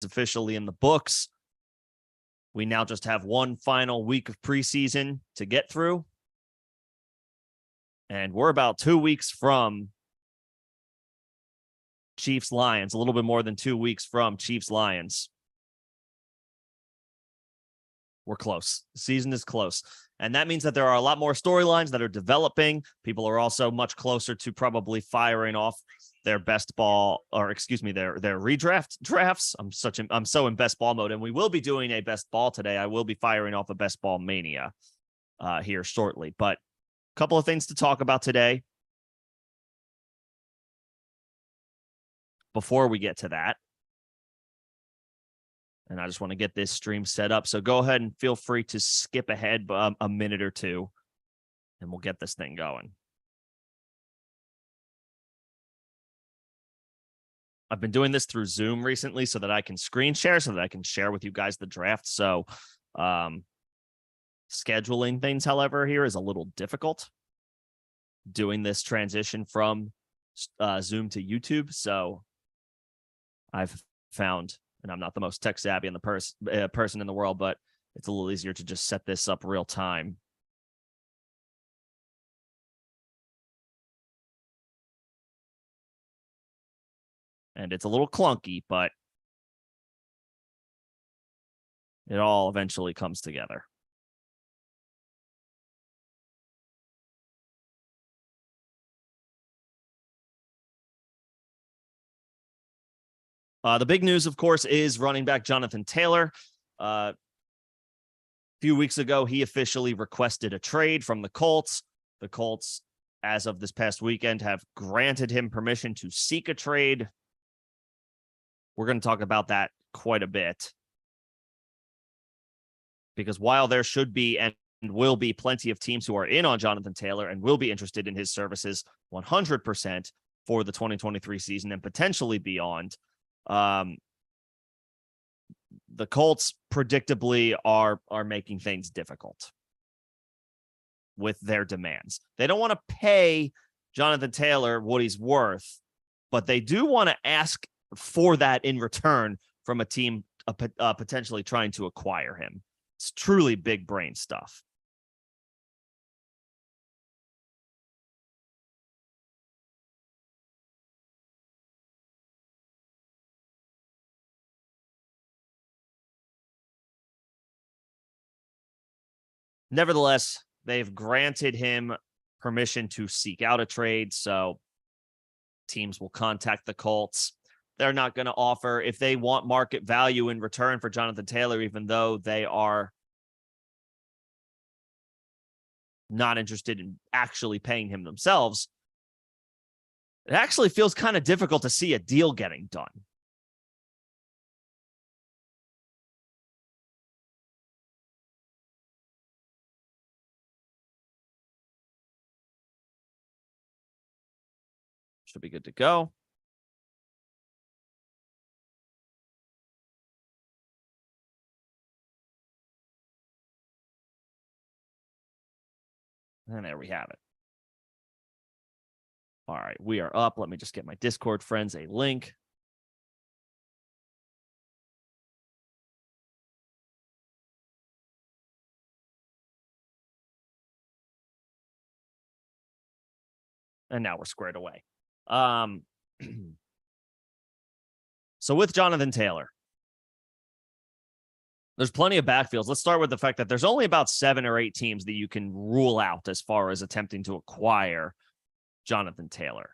officially in the books. We now just have one final week of preseason to get through. And we're about 2 weeks from Chiefs-Lions, a little bit more than 2 weeks from Chiefs-Lions. We're close. The season is close. And that means that there are a lot more storylines that are developing. People are also much closer to probably firing off their best ball, or excuse me, their redraft drafts. I'm so in best ball mode, and we will be doing a best ball today. I will be firing off a best ball mania here shortly. But a couple of things to talk about today. Before we get to that, and I just want to get this stream set up. So go ahead and feel free to skip ahead a minute or two, and we'll get this thing going. I've been doing this through Zoom recently so that I can screen share, so that I can share with you guys the draft. So scheduling things, however, here is a little difficult. Doing this transition from Zoom to YouTube. So I've found, and I'm not the most tech savvy in the person in the world, but it's a little easier to just set this up real time. And it's a little clunky, but it all eventually comes together. The big news, of course, is running back Jonathan Taylor. A few weeks ago, he officially requested a trade from the Colts. The Colts, as of this past weekend, have granted him permission to seek a trade. We're going to talk about that quite a bit. Because while there should be and will be plenty of teams who are in on Jonathan Taylor and will be interested in his services 100% for the 2023 season and potentially beyond, the Colts predictably are making things difficult with their demands. They don't want to pay Jonathan Taylor what he's worth, but they do want to ask for that in return from a team potentially trying to acquire him. It's truly big brain stuff. Nevertheless, they've granted him permission to seek out a trade, so teams will contact the Colts. They're not going to offer, if they want market value in return for Jonathan Taylor, even though they are not interested in actually paying him themselves, it actually feels kind of difficult to see a deal getting done. Should be good to go. And there we have it. All right, we are up. Let me just get my Discord friends a link. And now we're squared away. So with Jonathan Taylor, there's plenty of backfields. Let's start with the fact that there's only about 7 or 8 teams that you can rule out as far as attempting to acquire Jonathan Taylor.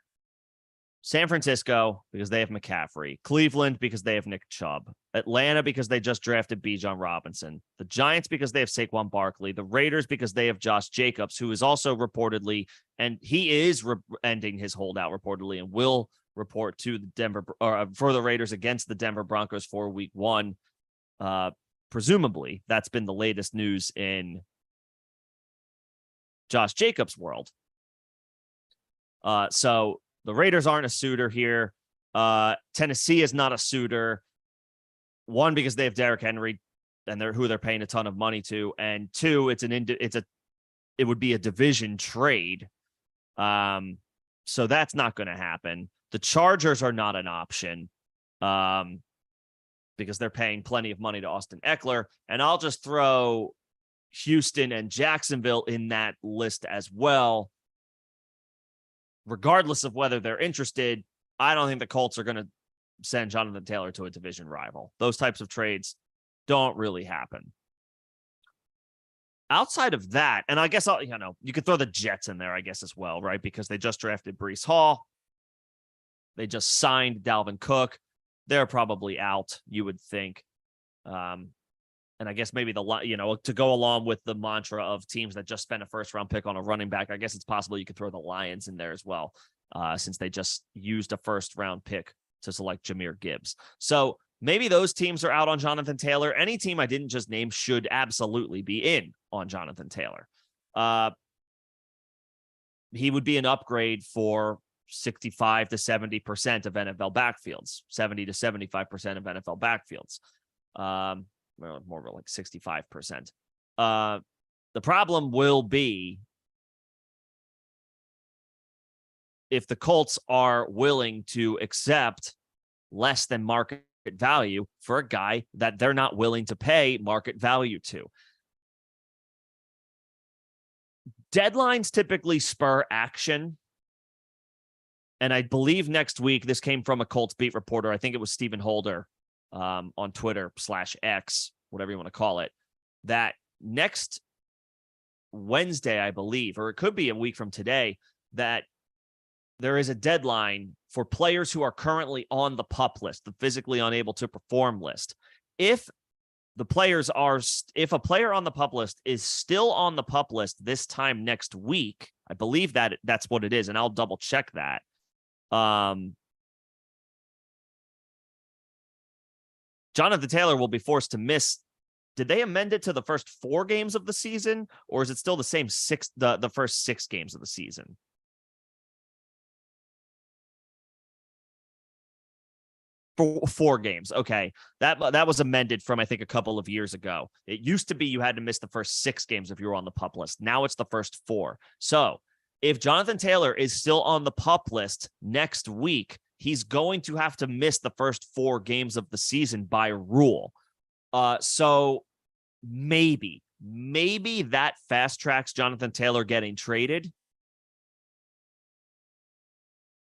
San Francisco, because they have McCaffrey. Cleveland, because they have Nick Chubb. Atlanta, because they just drafted Bijan Robinson. The Giants, because they have Saquon Barkley. The Raiders, because they have Josh Jacobs, who is also reportedly, and he is ending his holdout reportedly, and will report to the Denver, or for the Raiders against the Denver Broncos for week 1. Presumably, that's been the latest news in Josh Jacobs' world. So the Raiders aren't a suitor here. Tennessee is not a suitor. 1, because they have Derrick Henry, and who they're paying a ton of money to, and 2, it would be a division trade. So that's not going to happen. The Chargers are not an option. because they're paying plenty of money to Austin Eckler. And I'll just throw Houston and Jacksonville in that list as well. Regardless of whether they're interested, I don't think the Colts are going to send Jonathan Taylor to a division rival. Those types of trades don't really happen. Outside of that, and I guess you could throw the Jets in there, I guess, as well, right? Because they just drafted Breece Hall. They just signed Dalvin Cook. They're probably out, you would think. And I guess maybe to go along with the mantra of teams that just spent a first-round pick on a running back, I guess it's possible you could throw the Lions in there as well, since they just used a first-round pick to select Jahmyr Gibbs. So maybe those teams are out on Jonathan Taylor. Any team I didn't just name should absolutely be in on Jonathan Taylor. He would be an upgrade for 65 to 70% of NFL backfields, 70 to 75% of NFL backfields. More like 65%. The problem will be if the Colts are willing to accept less than market value for a guy that they're not willing to pay market value to. Deadlines typically spur action. And I believe next week, this came from a Colts beat reporter. I think it was Stephen Holder on Twitter /X, whatever you want to call it, that next Wednesday, I believe, or it could be a week from today, that there is a deadline for players who are currently on the PUP list, the physically unable to perform list. If a player on the PUP list is still on the PUP list this time next week, I believe that that's what it is, and I'll double check that. Jonathan Taylor will be forced to miss. Did they amend it to the first 4 games of the season, or is it still the same the first 6 games of the season? For 4 games. Okay. That was amended from, I think, a couple of years ago. It used to be you had to miss the first 6 games if you were on the PUP list. Now it's the first 4. So if Jonathan Taylor is still on the PUP list next week, he's going to have to miss the first 4 games of the season by rule. So maybe that fast tracks Jonathan Taylor getting traded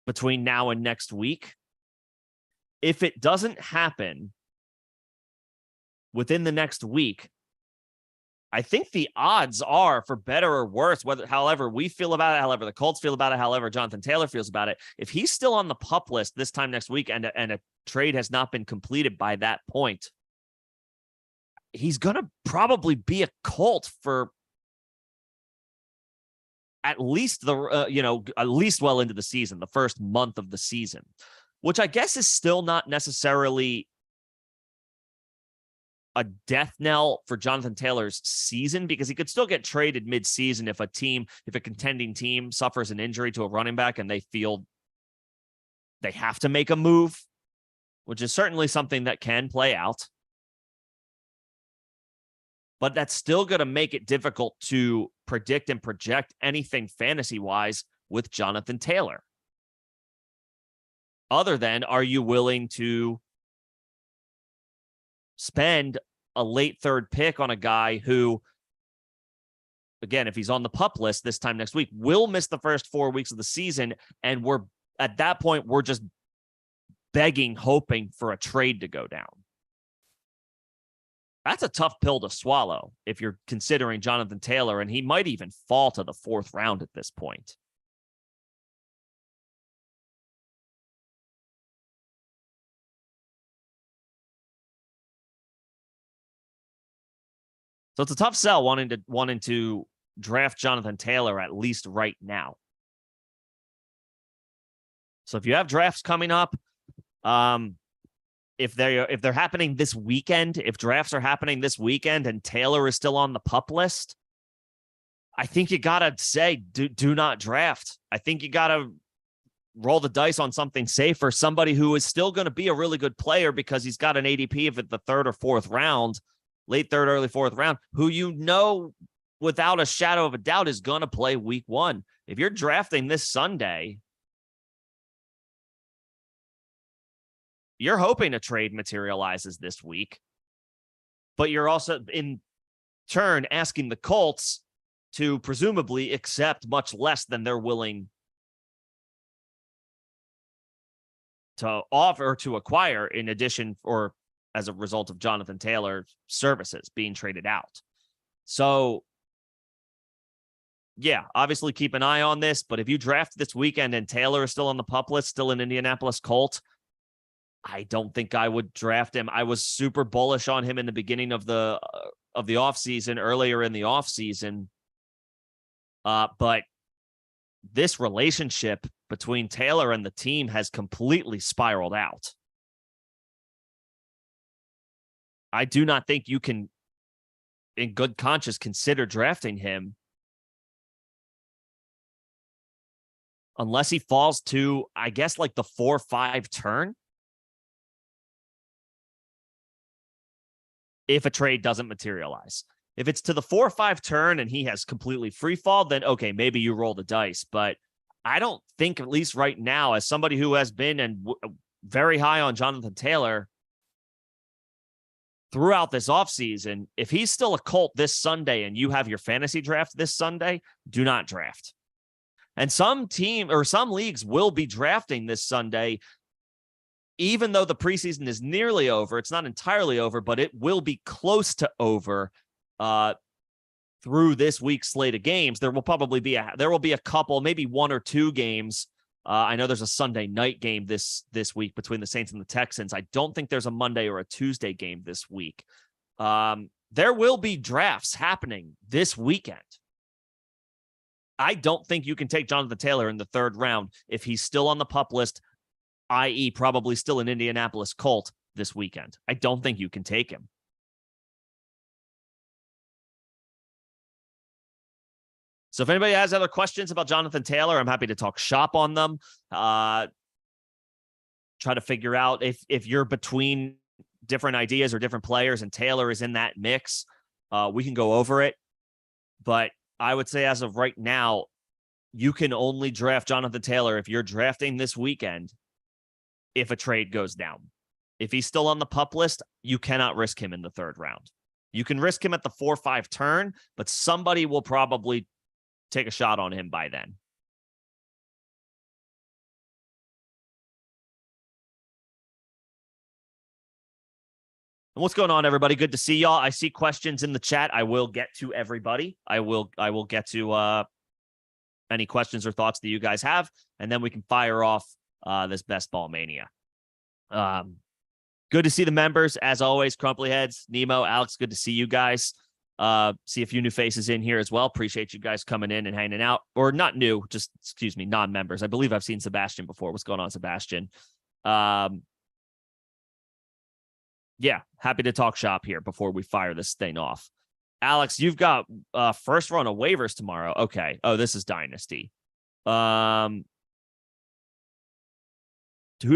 between now and next week. If it doesn't happen within the next week, I think the odds are, for better or worse, however we feel about it, however the Colts feel about it, however Jonathan Taylor feels about it, if he's still on the PUP list this time next week and a trade has not been completed by that point, he's going to probably be a Colt for at least at least well into the season, the first month of the season, which I guess is still not necessarily a death knell for Jonathan Taylor's season, because he could still get traded mid-season if a contending team suffers an injury to a running back and they feel they have to make a move, which is certainly something that can play out. But that's still going to make it difficult to predict and project anything fantasy-wise with Jonathan Taylor. Other than, are you willing to spend a late 3rd pick on a guy who, again, if he's on the PUP list this time next week, will miss the first 4 weeks of the season, and at that point, we're just begging, hoping for a trade to go down. That's a tough pill to swallow if you're considering Jonathan Taylor, and he might even fall to the 4th round at this point. So it's a tough sell wanting to draft Jonathan Taylor, at least right now. So if you have drafts coming up, if they're happening this weekend, if drafts are happening this weekend and Taylor is still on the PUP list, I think you gotta say do not draft. I think you gotta roll the dice on something safer, somebody who is still going to be a really good player because he's got an ADP of the 3rd or 4th round, late 3rd, early 4th round, who without a shadow of a doubt is going to play week 1. If you're drafting this Sunday, you're hoping a trade materializes this week, but you're also in turn asking the Colts to presumably accept much less than they're willing to offer or to acquire in addition or as a result of Jonathan Taylor's services being traded out. So, yeah, obviously keep an eye on this, but if you draft this weekend and Taylor is still on the pup list, still an Indianapolis Colt, I don't think I would draft him. I was super bullish on him in the beginning of the offseason, earlier in the offseason. But this relationship between Taylor and the team has completely spiraled out. I do not think you can, in good conscience, consider drafting him unless he falls to, I guess, like the 4-5 turn. If a trade doesn't materialize. If it's to the 4-5 turn and he has completely free fall, then okay, maybe you roll the dice. But I don't think, at least right now, as somebody who has been very high on Jonathan Taylor throughout this offseason, if he's still a Colt this Sunday and you have your fantasy draft this Sunday, do not draft. And some team or some leagues will be drafting this Sunday, even though the preseason is nearly over. It's not entirely over, but it will be close to over through this week's slate of games. There will probably be a couple, maybe 1 or 2 games. I know there's a Sunday night game this week between the Saints and the Texans. I don't think there's a Monday or a Tuesday game this week. There will be drafts happening this weekend. I don't think you can take Jonathan Taylor in the 3rd round if he's still on the pup list, i.e. probably still an Indianapolis Colt this weekend. I don't think you can take him. So if anybody has other questions about Jonathan Taylor, I'm happy to talk shop on them. Try to figure out if you're between different ideas or different players and Taylor is in that mix. We can go over it. But I would say as of right now, you can only draft Jonathan Taylor if you're drafting this weekend if a trade goes down. If he's still on the pup list, you cannot risk him in the 3rd round. You can risk him at the 4-5 turn, but somebody will probably take a shot on him by then. And what's going on, everybody? Good to see y'all. I see questions in the chat. I will get to everybody. I will get to any questions or thoughts that you guys have, and then we can fire off this best ball mania. Good to see the members as always. Crumply Heads, Nemo, Alex. Good to see you guys. See a few new faces in here as well. Appreciate you guys coming in and hanging out, or not new, just excuse me, non-members. I believe I've seen Sebastian before. What's going on, Sebastian? Yeah, happy to talk shop here before we fire this thing off. Alex, you've got first run of waivers tomorrow. Okay. Oh, this is Dynasty. Who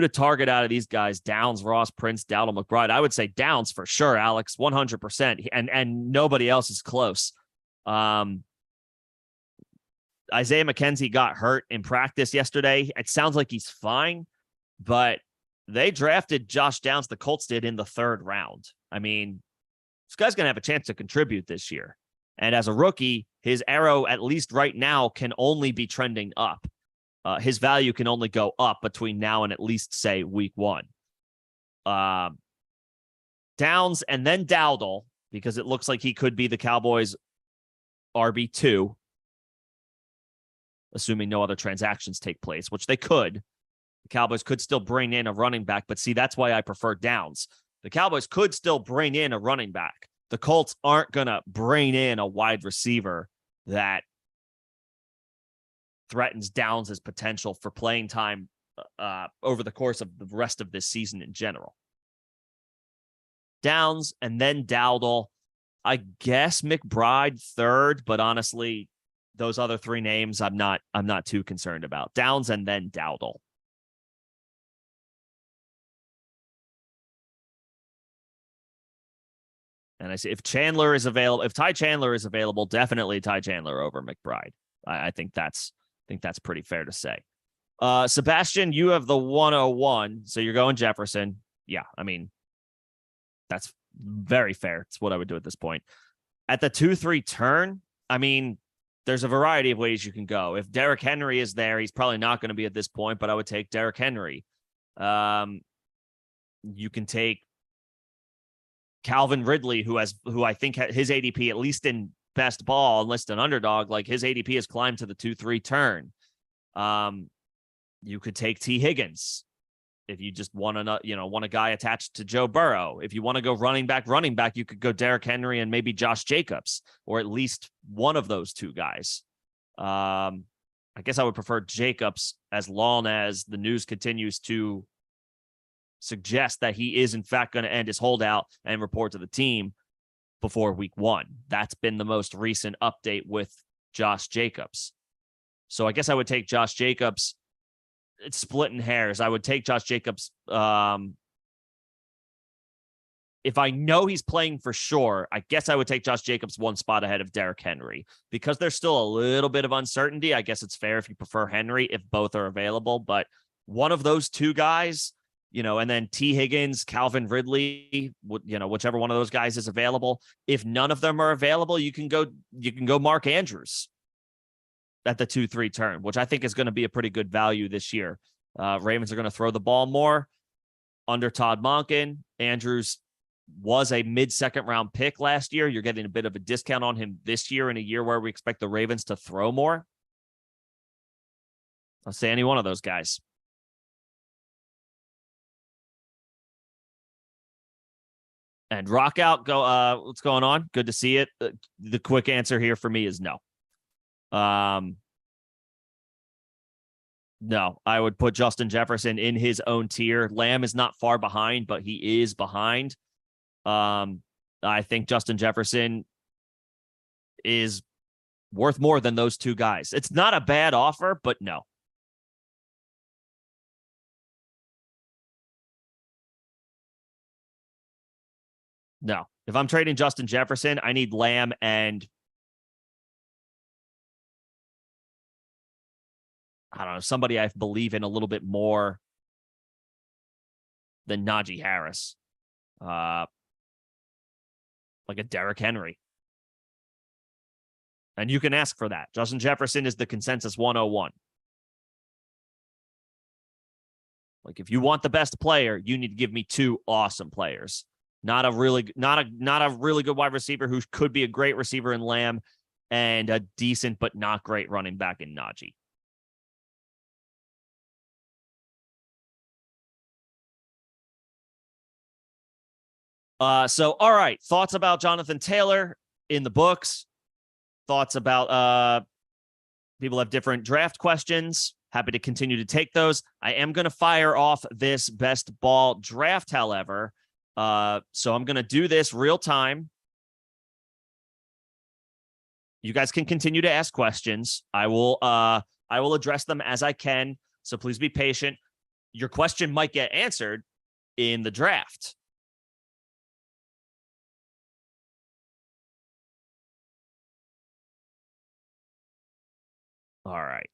to target out of these guys? Downs, Ross, Prince, Dowdle, McBride. I would say Downs for sure, Alex, 100%. And nobody else is close. Isaiah McKenzie got hurt in practice yesterday. It sounds like he's fine, but they drafted Josh Downs, the Colts did, in the 3rd round. I mean, this guy's going to have a chance to contribute this year. And as a rookie, his arrow, at least right now, can only be trending up. His value can only go up between now and at least, say, week 1. Downs and then Dowdle, because it looks like he could be the Cowboys' RB2, assuming no other transactions take place, which they could. The Cowboys could still bring in a running back, but see, that's why I prefer Downs. The Cowboys could still bring in a running back. The Colts aren't going to bring in a wide receiver that threatens Downs' potential for playing time over the course of the rest of this season in general. Downs and then Dowdle. I guess McBride 3rd, but honestly, those other 3 names I'm not too concerned about. Downs and then Dowdle. And I see if Chandler is available, if Ty Chandler is available, definitely Ty Chandler over McBride. I think that's pretty fair to say. Sebastian, you have the 101, so you're going Jefferson. yeah, I mean, that's very fair. It's what I would do at this point. At the 2-3 turn, I mean, there's a variety of ways you can go. If Derrick Henry is there, he's probably not going to be at this point, but I would take Derrick Henry. You can take Calvin Ridley, who I think his ADP, at least in best ball, unless an underdog, like his ADP has climbed to the 2-3 turn. You could take T. Higgins if you just want a guy attached to Joe Burrow. If you want to go running back, you could go Derrick Henry and maybe Josh Jacobs, or at least one of those two guys. I guess I would prefer Jacobs, as long as the news continues to suggest that he is in fact going to end his holdout and report to the team before week 1. That's been the most recent update with Josh Jacobs. So I guess I would take Josh Jacobs. It's splitting hairs. I would take Josh Jacobs. If I know he's playing for sure, I guess I would take Josh Jacobs one spot ahead of Derrick Henry, because there's still a little bit of uncertainty. I guess it's fair if you prefer Henry, if both are available, but one of those two guys, and then T. Higgins, Calvin Ridley, whichever one of those guys is available. If none of them are available, you can go Mark Andrews at the 2-3 turn, which I think is going to be a pretty good value this year. Ravens are going to throw the ball more under Todd Monken. Andrews was a mid-second round pick last year. You're getting a bit of a discount on him this year in a year where we expect the Ravens to throw more. I'll say any one of those guys. And Rock Out, what's going on? Good to see it. The quick answer here for me is no. No, I would put Justin Jefferson in his own tier. Lamb is not far behind, but he is behind. I think Justin Jefferson is worth more than those two guys. It's not a bad offer, but no. No. If I'm trading Justin Jefferson, I need Lamb and I don't know, somebody I believe in a little bit more than Najee Harris. Like a Derrick Henry. And you can ask for that. Justin Jefferson is the consensus 101. Like, if you want the best player, you need to give me two awesome players. Not a really good wide receiver who could be a great receiver in Lamb, and a decent but not great running back in Najee. So, all right. Thoughts about Jonathan Taylor in the books. Thoughts about people have different draft questions. Happy to continue to take those. I am going to fire off this best ball draft, however. So I'm going to do this real time. You guys can continue to ask questions. I will address them as I can. So please be patient. Your question might get answered in the draft. All right.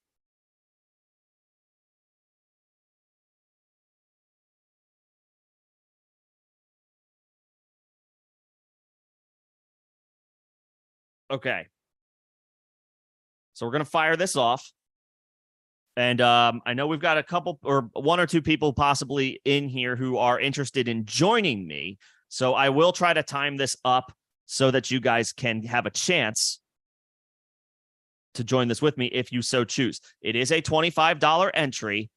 Okay. So we're going to fire this off. And I know we've got a couple or one or two people possibly in here who are interested in joining me. So I will try to time this up so that you guys can have a chance to join this with me if you so choose. It is a $25 entry.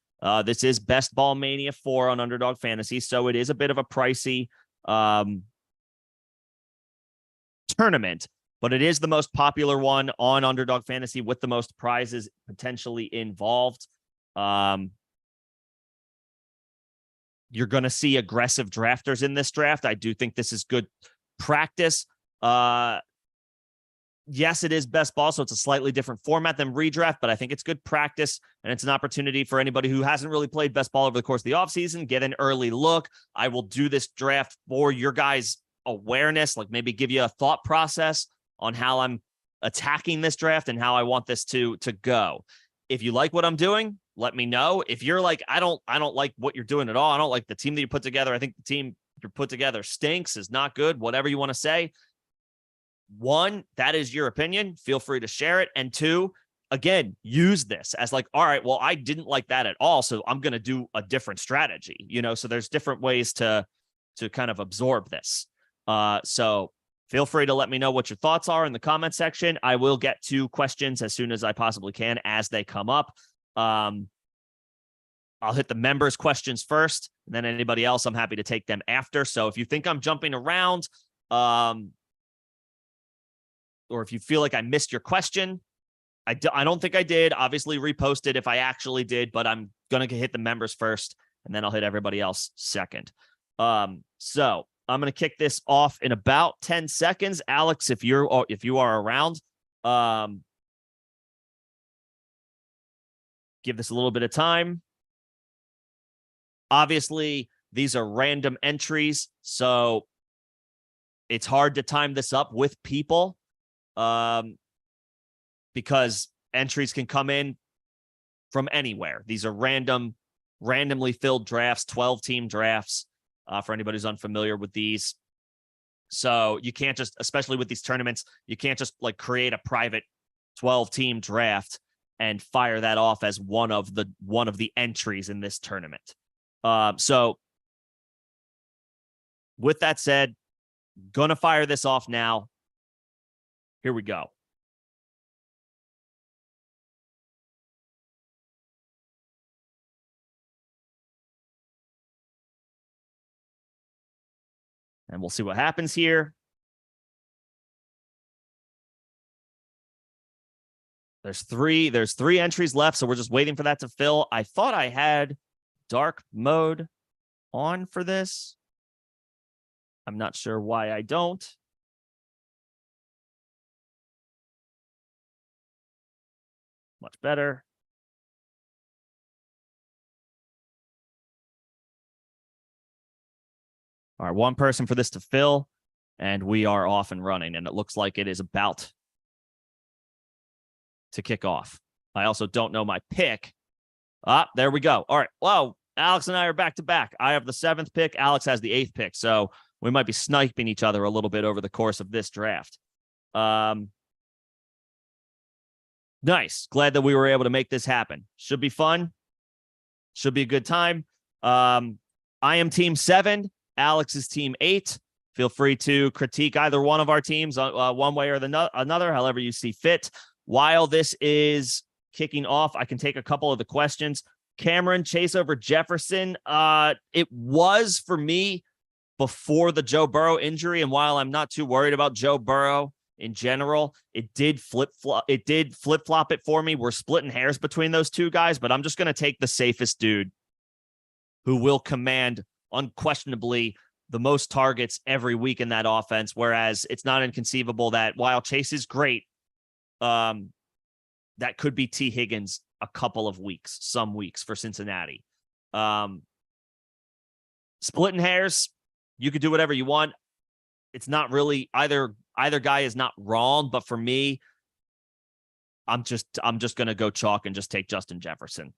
This is Best Ball Mania 4 on Underdog Fantasy, so it is a bit of a pricey tournament, but it is the most popular one on Underdog Fantasy with the most prizes potentially involved. You're going to see aggressive drafters in this draft. I do think this is good practice. Yes, it is best ball, so it's a slightly different format than redraft, but I think it's good practice, and it's an opportunity for anybody who hasn't really played best ball over the course of the offseason, get an early look. I will do this draft for your guys' awareness, like maybe give you a thought process on how I'm attacking this draft and how I want this to go. If you like what I'm doing, let me know. If you're like, I don't like what you're doing at all. I don't like the team that you put together. I think the team you put together stinks, is not good, whatever you want to say. One, that is your opinion. Feel free to share it. And two, again, use this as like, all right, well, I didn't like that at all, so I'm going to do a different strategy, so there's different ways to kind of absorb this. So feel free to let me know what your thoughts are in the comment section. I will get to questions as soon as I possibly can as they come up. I'll hit the members' questions first, and then anybody else, I'm happy to take them after. So if you think I'm jumping around, or if you feel like I missed your question, I don't think I did. Obviously, repost it if I actually did, but I'm going to hit the members first, and then I'll hit everybody else second. So I'm going to kick this off in about 10 seconds. Alex, if you are around, give this a little bit of time. Obviously, these are random entries, so it's hard to time this up with people, because entries can come in from anywhere. These are randomly filled drafts, 12-team drafts, for anybody who's unfamiliar with these. So you can't just, especially with these tournaments, you can't just like create a private 12-team draft and fire that off as one of the entries in this tournament. So with that said, gonna fire this off now. Here we go. And we'll see what happens here. There's three entries left, so we're just waiting for that to fill. I thought I had dark mode on for this. I'm not sure why I don't. Much better. All right, one person for this to fill, and we are off and running, and it looks like it is about to kick off. I also don't know my pick. There we go. All right. Whoa, Alex and I are back to back. I have the 7th pick. Alex has the 8th pick, so we might be sniping each other a little bit over the course of this draft. Nice. Glad that we were able to make this happen. Should be fun. Should be a good time. I am team 7. Alex is team 8. Feel free to critique either one of our teams one way or another, however you see fit. While this is kicking off, I can take a couple of the questions. Cameron, Chase over Jefferson. It was for me before the Joe Burrow injury, and while I'm not too worried about Joe Burrow in general, it did flip-flop it for me. We're splitting hairs between those two guys, but I'm just going to take the safest dude who will command unquestionably the most targets every week in that offense, whereas it's not inconceivable that while Chase is great, that could be T. Higgins some weeks for Cincinnati. Splitting hairs, you could do whatever you want. It's not really either guy is not wrong, but for me, I'm just going to go chalk and just take Justin Jefferson.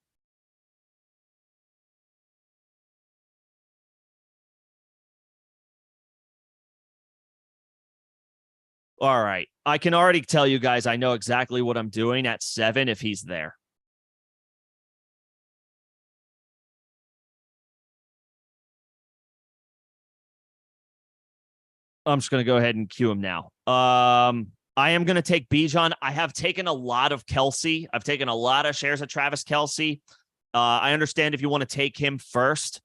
All right. I can already tell you guys I know exactly what I'm doing at 7 if he's there. I'm just going to go ahead and cue him now. I am going to take Bijan. I have taken a lot of Kelsey. I've taken a lot of shares of Travis Kelsey. I understand if you want to take him first.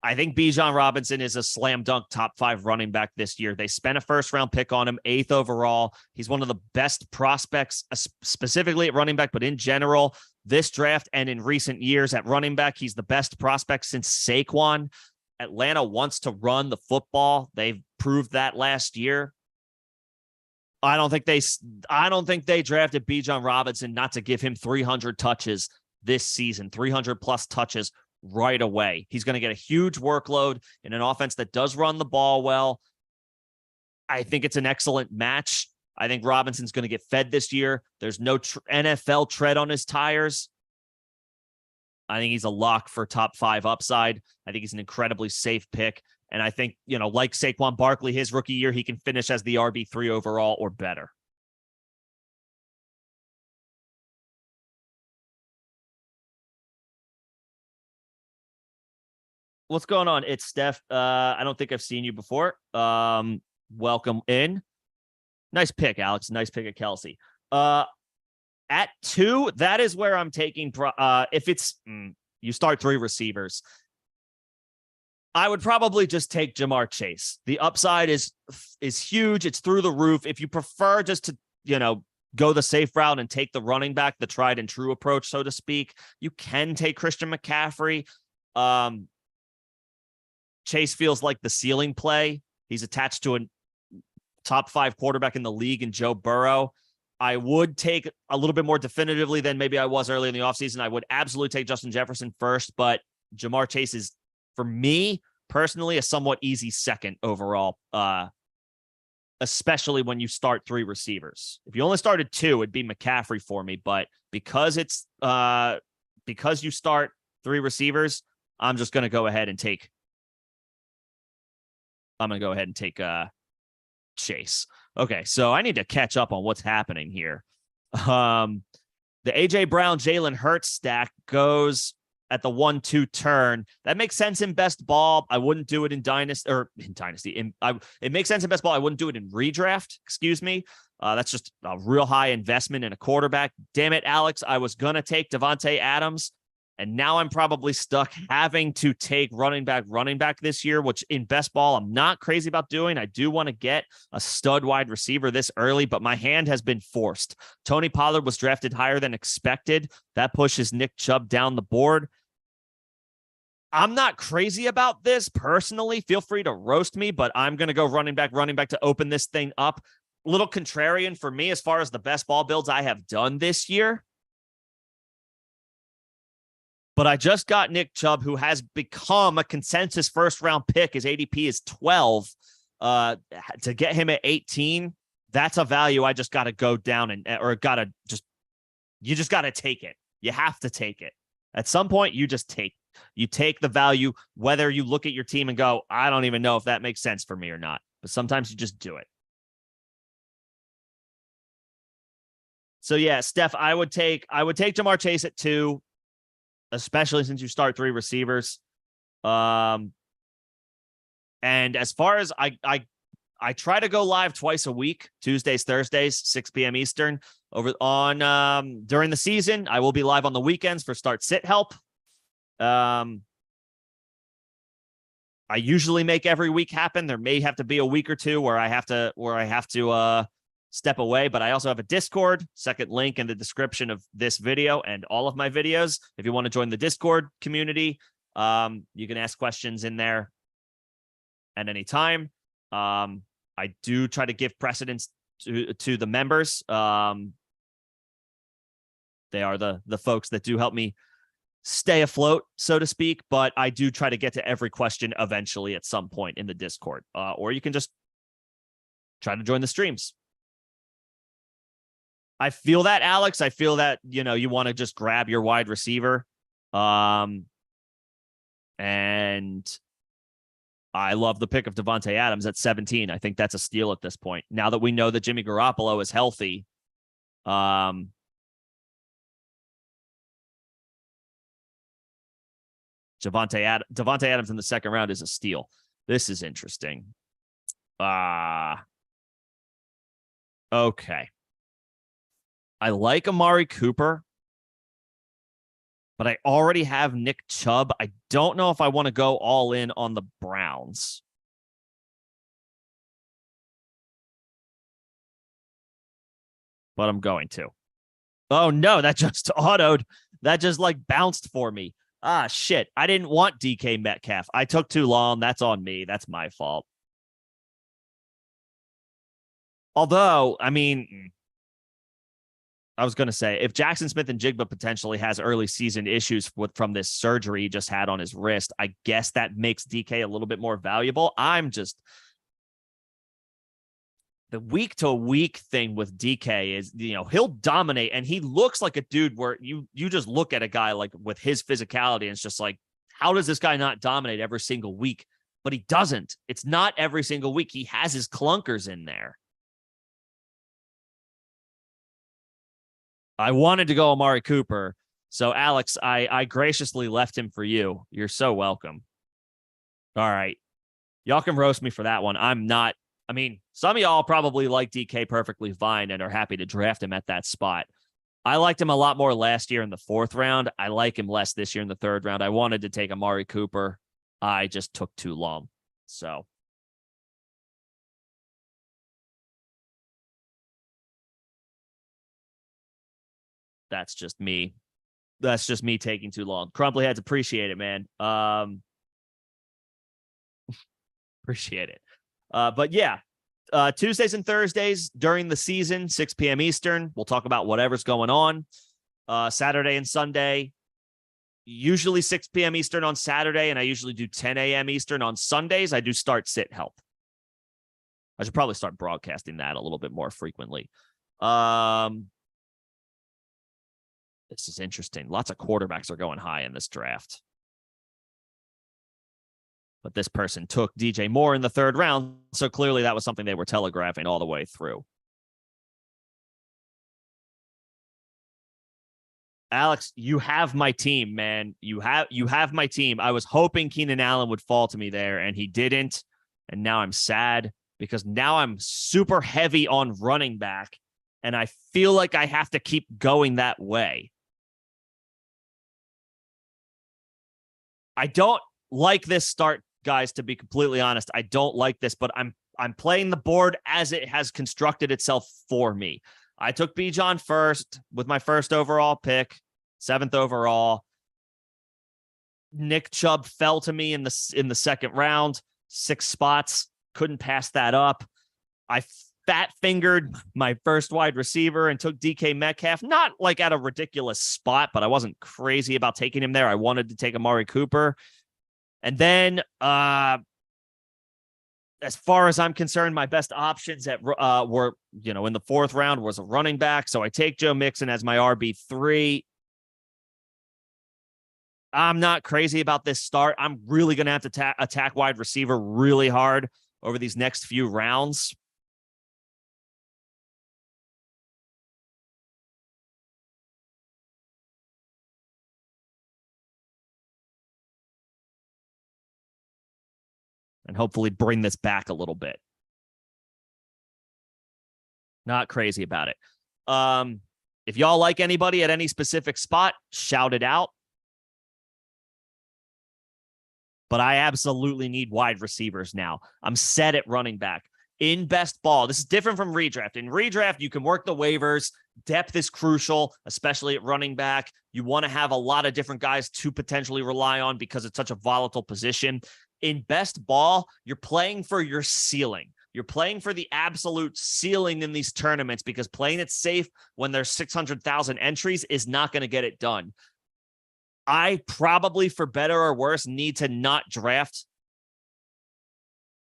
I think Bijan Robinson is a slam dunk top 5 running back this year. They spent a 1st-round pick on him, 8th overall. He's one of the best prospects, specifically at running back, but in general, this draft and in recent years at running back, he's the best prospect since Saquon. Atlanta wants to run the football. They've proved that last year. I don't think they drafted Bijan Robinson not to give him 300 touches this season, 300 plus touches right away. He's going to get a huge workload in an offense that does run the ball well. I think it's an excellent match. I think Robinson's going to get fed this year. There's no NFL tread on his tires. I think he's a lock for top 5 upside. I think he's an incredibly safe pick. And I think, like Saquon Barkley, his rookie year, he can finish as the RB3 overall or better. What's going on? It's Steph. I don't think I've seen you before. Welcome in. Nice pick, Alex. Nice pick at Kelsey. At 2, that is where I'm taking. If it's you start 3 receivers, I would probably just take Jamar Chase. The upside is huge. It's through the roof. If you prefer just to go the safe route and take the running back, the tried and true approach, so to speak, you can take Christian McCaffrey. Chase feels like the ceiling play. He's attached to a top 5 quarterback in the league in Joe Burrow. I would take a little bit more definitively than maybe I was early in the offseason. I would absolutely take Justin Jefferson first, but Jamar Chase is, for me personally, a somewhat easy second overall, especially when you start 3 receivers. If you only started 2, it'd be McCaffrey for me, but because you start 3 receivers, I'm going to go ahead and take Chase. Okay, so I need to catch up on what's happening here. The A.J. Brown, Jalen Hurts stack goes at the 1-2 turn. That makes sense in best ball. I wouldn't do it in Dynasty. It makes sense in best ball. I wouldn't do it in redraft. Excuse me. That's just a real high investment in a quarterback. Damn it, Alex. I was going to take Devontae Adams, and now I'm probably stuck having to take running back this year, which in best ball, I'm not crazy about doing. I do want to get a stud wide receiver this early, but my hand has been forced. Tony Pollard was drafted higher than expected. That pushes Nick Chubb down the board. I'm not crazy about this personally. Feel free to roast me, but I'm going to go running back to open this thing up. A little contrarian for me as far as the best ball builds I have done this year. But I just got Nick Chubb, who has become a consensus first-round pick. His ADP is 12. To get him at 18, that's a value I just got to go down you just got to take it. You have to take it. At some point, you take the value, whether you look at your team and go, I don't even know if that makes sense for me or not. But sometimes you just do it. So yeah, Steph, I would take Jamar Chase at 2. Especially since you start 3 receivers. And as far as I try to go live twice a week, Tuesdays, Thursdays, 6 p.m. Eastern during the season. I will be live on the weekends for start sit help. I usually make every week happen. There may have to be a week or 2 where I have to step away, but I also have a Discord, second link in the description of this video and all of my videos. If you want to join the Discord community, you can ask questions in there at any time. I do try to give precedence to the members. They are the folks that do help me stay afloat, so to speak, but I do try to get to every question eventually at some point in the Discord, or you can just try to join the streams. I feel that, Alex. I feel that, you want to just grab your wide receiver. And I love the pick of Devontae Adams at 17. I think that's a steal at this point. Now that we know that Jimmy Garoppolo is healthy, Devontae Adams in the second round is a steal. This is interesting. Okay. I like Amari Cooper, but I already have Nick Chubb. I don't know if I want to go all in on the Browns. But I'm going to. Oh, no, that just autoed. That just bounced for me. Ah, shit. I didn't want DK Metcalf. I took too long. That's on me. That's my fault. Although, I mean, I was going to say, if Jackson Smith-Njigba potentially has early season issues from this surgery he just had on his wrist, I guess that makes DK a little bit more valuable. the week to week thing with DK is, he'll dominate, and he looks like a dude where you just look at a guy like with his physicality and it's just like, how does this guy not dominate every single week? But he doesn't. It's not every single week. He has his clunkers in there. I wanted to go Amari Cooper. So, Alex, I graciously left him for you. You're so welcome. All right. Y'all can roast me for that one. I'm not. I mean, some of y'all probably like DK perfectly fine and are happy to draft him at that spot. I liked him a lot more last year in the 4th round. I like him less this year in the 3rd round. I wanted to take Amari Cooper. I just took too long. So that's just me. That's just me taking too long. Crumply heads, appreciate it, man. Appreciate it. But yeah, Tuesdays and Thursdays during the season, 6 p.m. Eastern. We'll talk about whatever's going on. Saturday and Sunday, usually 6 p.m. Eastern on Saturday, and I usually do 10 a.m. Eastern on Sundays. I do start sit help. I should probably start broadcasting that a little bit more frequently. This is interesting. Lots of quarterbacks are going high in this draft. But this person took DJ Moore in the 3rd round, so clearly that was something they were telegraphing all the way through. Alex, you have my team, man. You have my team. I was hoping Keenan Allen would fall to me there, and he didn't. And now I'm sad because now I'm super heavy on running back, and I feel like I have to keep going that way. I don't like this start, guys, to be completely honest. I don't like this, but I'm playing the board as it has constructed itself for me. I took Bijan first with my 1st overall pick, 7th overall. Nick Chubb fell to me in the 2nd round, 6 spots, couldn't pass that up. I fat fingered my first wide receiver and took DK Metcalf, not like at a ridiculous spot, but I wasn't crazy about taking him there. I wanted to take Amari Cooper. And then, as far as I'm concerned, my best options were, in the 4th round was a running back. So I take Joe Mixon as my RB3. I'm not crazy about this start. I'm really going to have to attack wide receiver really hard over these next few rounds. And hopefully bring this back a little bit. Not crazy about it. If y'all like anybody at any specific spot, shout it out. But I absolutely need wide receivers now. I'm set at running back. In best ball, this is different from redraft. In redraft, you can work the waivers. Depth is crucial, especially at running back. You want to have a lot of different guys to potentially rely on because it's such a volatile position. In best ball, you're playing for your ceiling. You're playing for the absolute ceiling in these tournaments because playing it safe when there's 600,000 entries is not going to get it done. I probably, for better or worse, need to not draft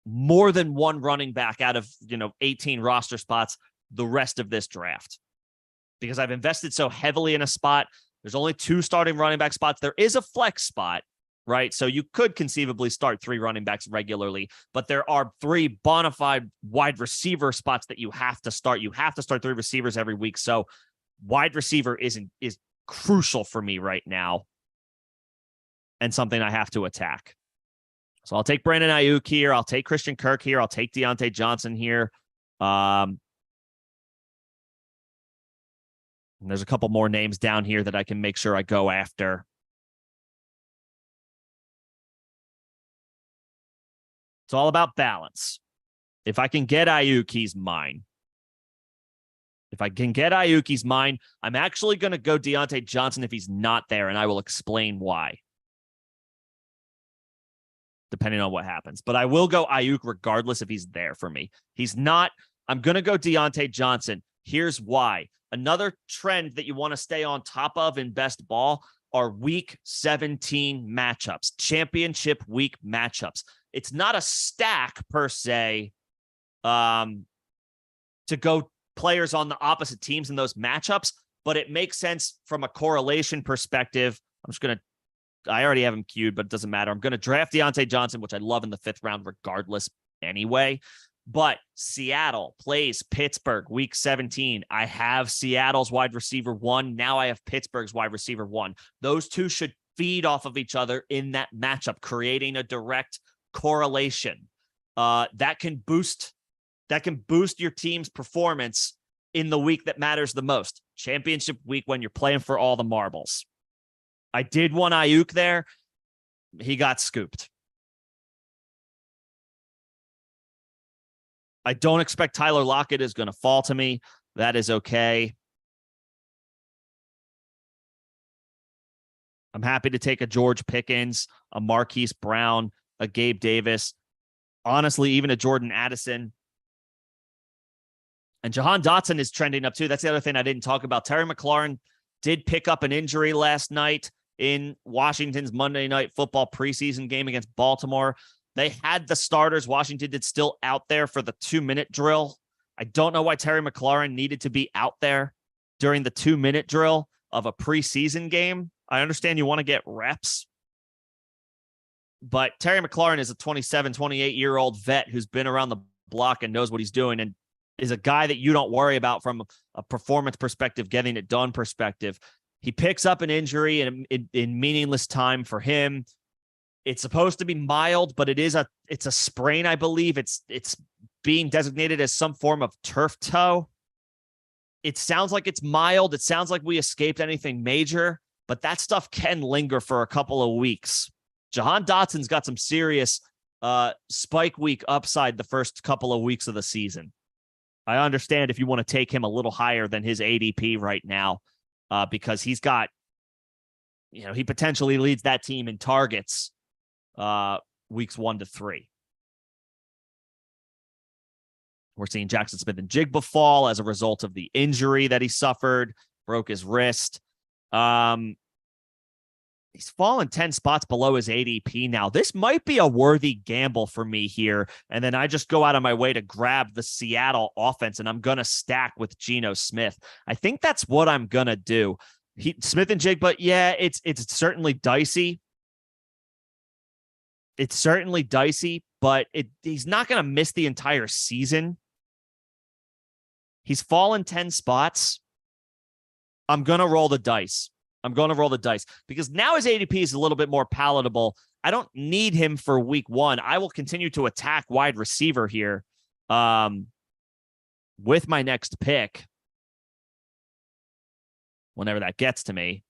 more than one running back out of, 18 roster spots the rest of this draft because I've invested so heavily in a spot. There's only 2 starting running back spots. There is a flex spot, right? So you could conceivably start 3 running backs regularly, but there are 3 bona fide wide receiver spots that you have to start. You have to start 3 receivers every week. So wide receiver is crucial for me right now and something I have to attack. So I'll take Brandon Ayuk here. I'll take Christian Kirk here. I'll take Deontay Johnson here. And there's a couple more names down here that I can make sure I go after. It's all about balance. If I can get Ayuk, he's mine. If I can get Ayuk, he's mine. I'm actually going to go Deontay Johnson if he's not there, and I will explain why, depending on what happens. But I will go Ayuk regardless if he's there for me. He's not. I'm going to go Deontay Johnson. Here's why. Another trend that you want to stay on top of in best ball are week 17 matchups, championship week matchups. It's not a stack per se. to go players on the opposite teams in those matchups, but it makes sense from a correlation perspective. I already have him queued, but it doesn't matter. I'm going to draft Deontay Johnson, which I love in the 5th round regardless anyway. But Seattle plays Pittsburgh week 17. I have Seattle's wide receiver 1. Now I have Pittsburgh's wide receiver 1. Those two should feed off of each other in that matchup, creating a direct correlation that can boost your team's performance in the week that matters the most, championship week, when you're playing for all the marbles. I did want Ayuk there. He got scooped. I don't expect Tyler Lockett is going to fall to me. That is okay. I'm happy to take a George Pickens, a Marquise Brown, a Gabe Davis, honestly, even a Jordan Addison. And Jahan Dotson is trending up too. That's the other thing I didn't talk about. Terry McLaurin did pick up an injury last night in Washington's Monday Night Football preseason game against Baltimore. They had the starters. Washington did still out there for the 2-minute drill. I don't know why Terry McLaurin needed to be out there during the 2-minute drill of a preseason game. I understand you want to get reps, but Terry McLaurin is a 27, 28-year-old vet who's been around the block and knows what he's doing, and is a guy that you don't worry about from a performance perspective, getting it done perspective. He picks up an injury in meaningless time for him. It's supposed to be mild, but it's a sprain, I believe. It's being designated as some form of turf toe. It sounds like it's mild. It sounds like we escaped anything major, but that stuff can linger for a couple of weeks. Jahan Dotson's got some serious spike week upside the first couple of weeks of the season. I understand if you want to take him a little higher than his ADP right now, because he's got, he potentially leads that team in targets weeks 1 to 3. We're seeing Jackson Smith and Jigba fall as a result of the injury that he suffered, broke his wrist. He's fallen 10 spots below his ADP now. This might be a worthy gamble for me here. And then I just go out of my way to grab the Seattle offense, and I'm going to stack with Geno Smith. I think that's what I'm going to do. Smith and Jigba, yeah, it's certainly dicey. It's certainly dicey, but he's not going to miss the entire season. He's fallen 10 spots. I'm going to roll the dice. Because now his ADP is a little bit more palatable. I don't need him for week 1. I will continue to attack wide receiver here with my next pick whenever that gets to me.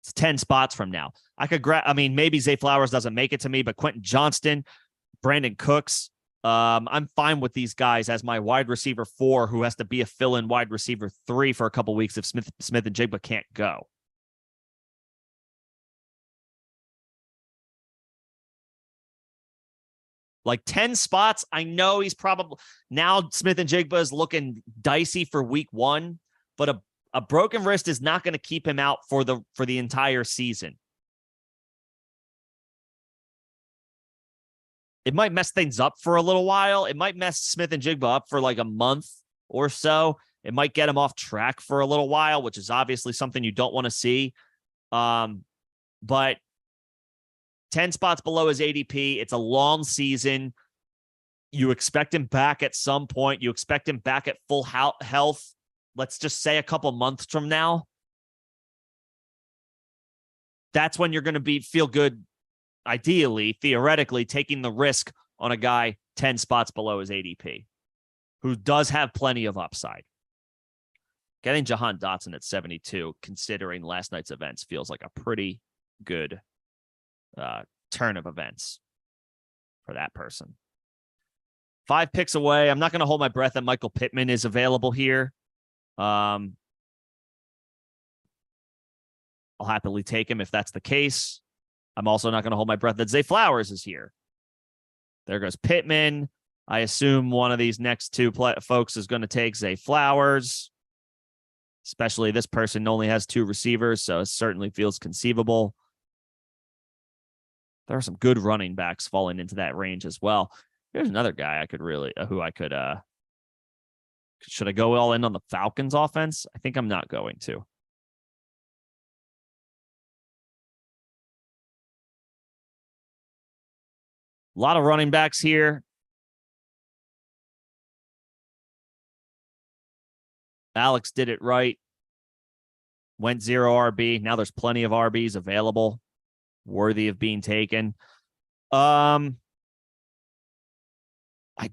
It's 10 spots from now. I could maybe Zay Flowers doesn't make it to me, but Quentin Johnston, Brandon Cooks, I'm fine with these guys as my wide receiver 4, who has to be a fill-in wide receiver 3 for a couple weeks if Smith and Jigba can't go. Like 10 spots, I know he's probably now Smith and Jigba is looking dicey for week 1, but a broken wrist is not going to keep him out for the entire season. It might mess things up for a little while. It might mess Smith and Jigba up for like a month or so. It might get him off track for a little while, which is obviously something you don't want to see. But 10 spots below his ADP. It's a long season. You expect him back at some point. You expect him back at full health. Let's just say a couple months from now. That's when you're going to feel good. Ideally, theoretically, taking the risk on a guy 10 spots below his ADP, who does have plenty of upside. Getting Jahan Dotson at 72, considering last night's events, feels like a pretty good turn of events for that person. 5 picks away. I'm not going to hold my breath that Michael Pittman is available here. I'll happily take him if that's the case. I'm also not going to hold my breath that Zay Flowers is here. There goes Pittman. I assume one of these next 2 folks is going to take Zay Flowers. Especially this person only has 2 receivers, so it certainly feels conceivable. There are some good running backs falling into that range as well. Here's another guy I could really, who I could, should I go all in on the Falcons offense? I think I'm not going to. A lot of running backs here. Alex did it right. Went 0 RB. Now there's plenty of RBs available, worthy of being taken. I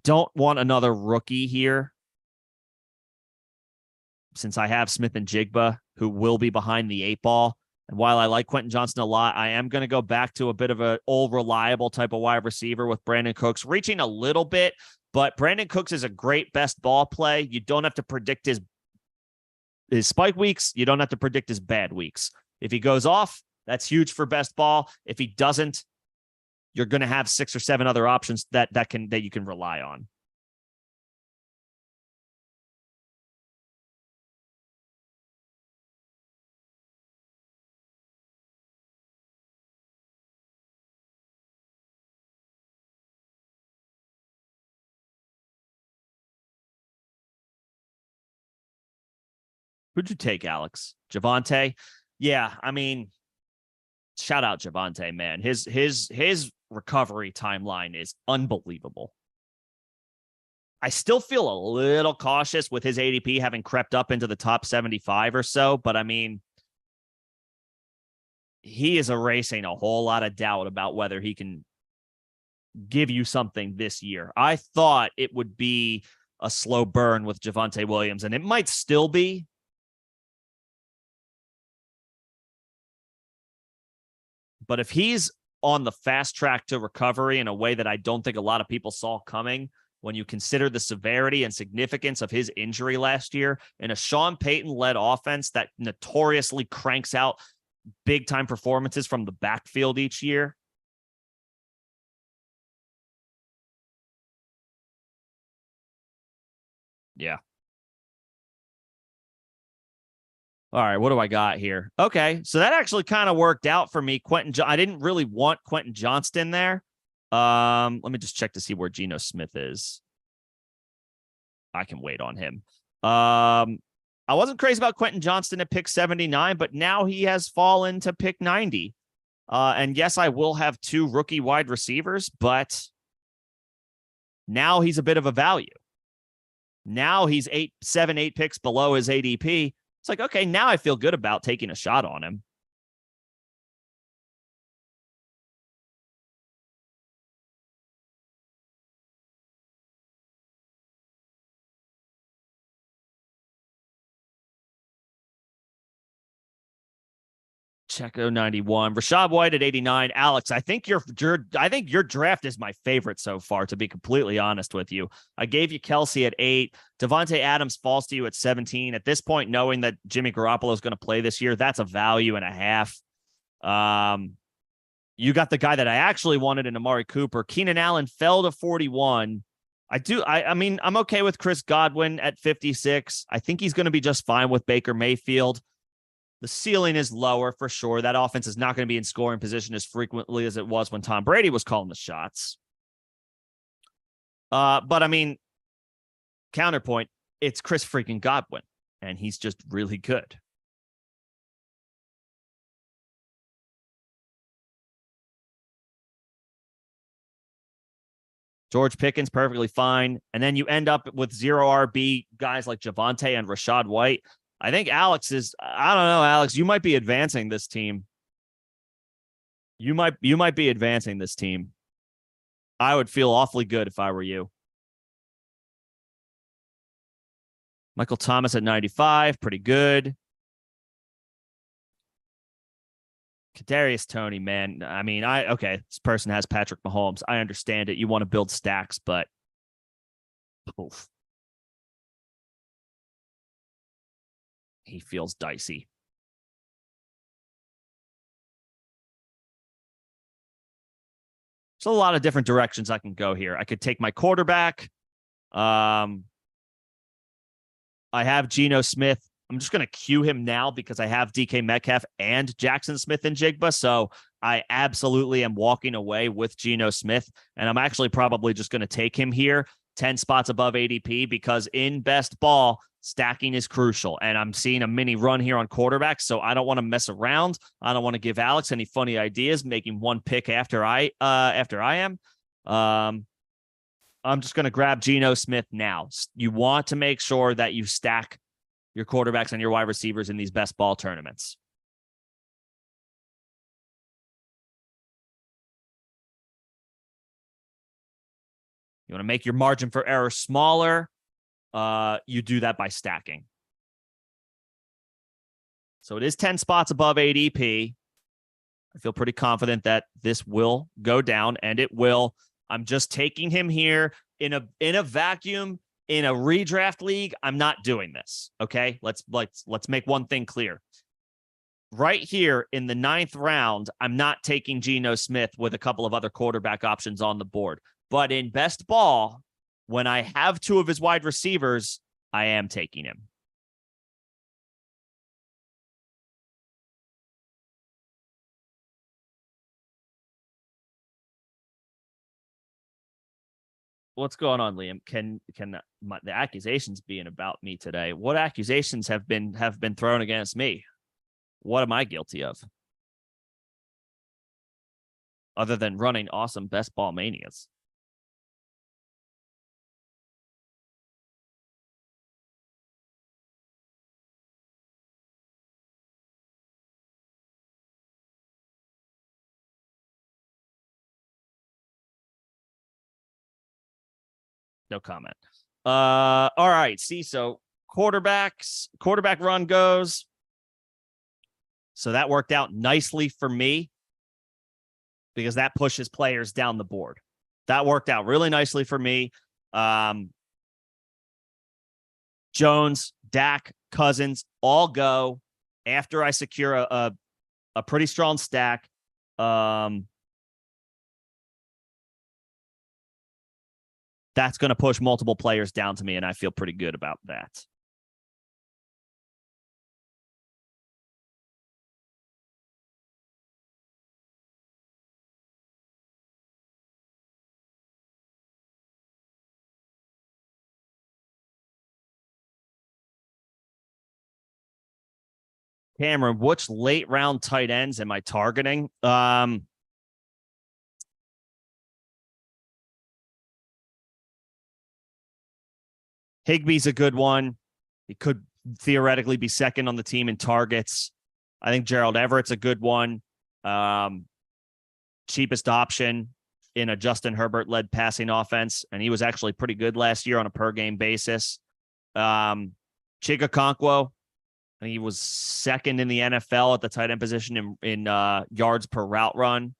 don't want another rookie here, since I have Smith and Jigba, who will be behind the 8-ball. And while I like Quentin Johnston a lot, I am going to go back to a bit of an old reliable type of wide receiver with Brandon Cooks, reaching a little bit, but Brandon Cooks is a great best ball play. You don't have to predict his spike weeks. You don't have to predict his bad weeks. If he goes off, that's huge for best ball. If he doesn't, you're going to have 6 or 7 other options that you can rely on. Who'd you take, Alex? Javonte? Yeah, I mean, shout out Javonte, man. His recovery timeline is unbelievable. I still feel a little cautious with his ADP having crept up into the top 75 or so, but I mean, he is erasing a whole lot of doubt about whether he can give you something this year. I thought it would be a slow burn with Javonte Williams, and it might still be. But if he's on the fast track to recovery in a way that I don't think a lot of people saw coming, when you consider the severity and significance of his injury last year in a Sean Payton-led offense that notoriously cranks out big-time performances from the backfield each year. Yeah. All right, what do I got here? Okay, so that actually kind of worked out for me. I didn't really want Quentin Johnston there. Let me just check to see where Geno Smith is. I can wait on him. I wasn't crazy about Quentin Johnston at pick 79, but now he has fallen to pick 90. And yes, I will have 2 rookie wide receivers, but now he's a bit of a value. Now he's 7, 8 picks below his ADP. It's like, okay, now I feel good about taking a shot on him. Checo 91, Rachaad White at 89. Alex, I think your draft is my favorite so far, to be completely honest with you. I gave you Kelsey at 8. Devontae Adams falls to you at 17. At this point, knowing that Jimmy Garoppolo is going to play this year, that's a value and a half. You got the guy that I actually wanted in Amari Cooper. Keenan Allen fell to 41. I mean, I'm okay with Chris Godwin at 56. I think he's going to be just fine with Baker Mayfield. The ceiling is lower for sure. That offense is not going to be in scoring position as frequently as it was when Tom Brady was calling the shots. But I mean, counterpoint, it's Chris freaking Godwin, and he's just really good. George Pickens, perfectly fine. And then you end up with 0 RB guys like Javonte and Rachaad White. I think Alex is, I don't know, Alex, you might be advancing this team. You might be advancing this team. I would feel awfully good if I were you. Michael Thomas at 95, pretty good. Kadarius Toney, man. I mean, okay, this person has Patrick Mahomes. I understand it. You want to build stacks, but oof. He feels dicey. There's a lot of different directions I can go here. I could take my quarterback. I have Geno Smith. I'm just going to cue him now because I have DK Metcalf and Jackson Smith and Jigba. So I absolutely am walking away with Geno Smith, and I'm actually probably just going to take him here 10 spots above ADP because in best ball, stacking is crucial. And I'm seeing a mini run here on quarterbacks, so I don't want to mess around. I don't want to give Alex any funny ideas, making one pick after I am. I'm just going to grab Geno Smith now. You want to make sure that you stack your quarterbacks and your wide receivers in these best ball tournaments. You want to make your margin for error smaller. You do that by stacking. So it is 10 spots above ADP. I feel pretty confident that this will go down, and it will. I'm just taking him here in a vacuum. In a redraft league, I'm not doing this. Okay, let's make one thing clear. Right here in the 9th round, I'm not taking Geno Smith with a couple of other quarterback options on the board. But in best ball, when I have 2 of his wide receivers, I am taking him. What's going on, Liam? Can the accusations being about me today? What accusations have been thrown against me? What am I guilty of? Other than running awesome best ball manias. No comment. All right. See, so quarterback run goes. So that worked out nicely for me because that pushes players down the board. That worked out really nicely for me. Jones, Dak, Cousins all go after I secure a pretty strong stack. That's going to push multiple players down to me, and I feel pretty good about that. Cameron, which late round tight ends am I targeting? Higbee's a good one. He could theoretically be second on the team in targets. I think Gerald Everett's a good one. Cheapest option in a Justin Herbert-led passing offense, and he was actually pretty good last year on a per-game basis. Chig Okonkwo, he was second in the NFL at the tight end position in yards per route run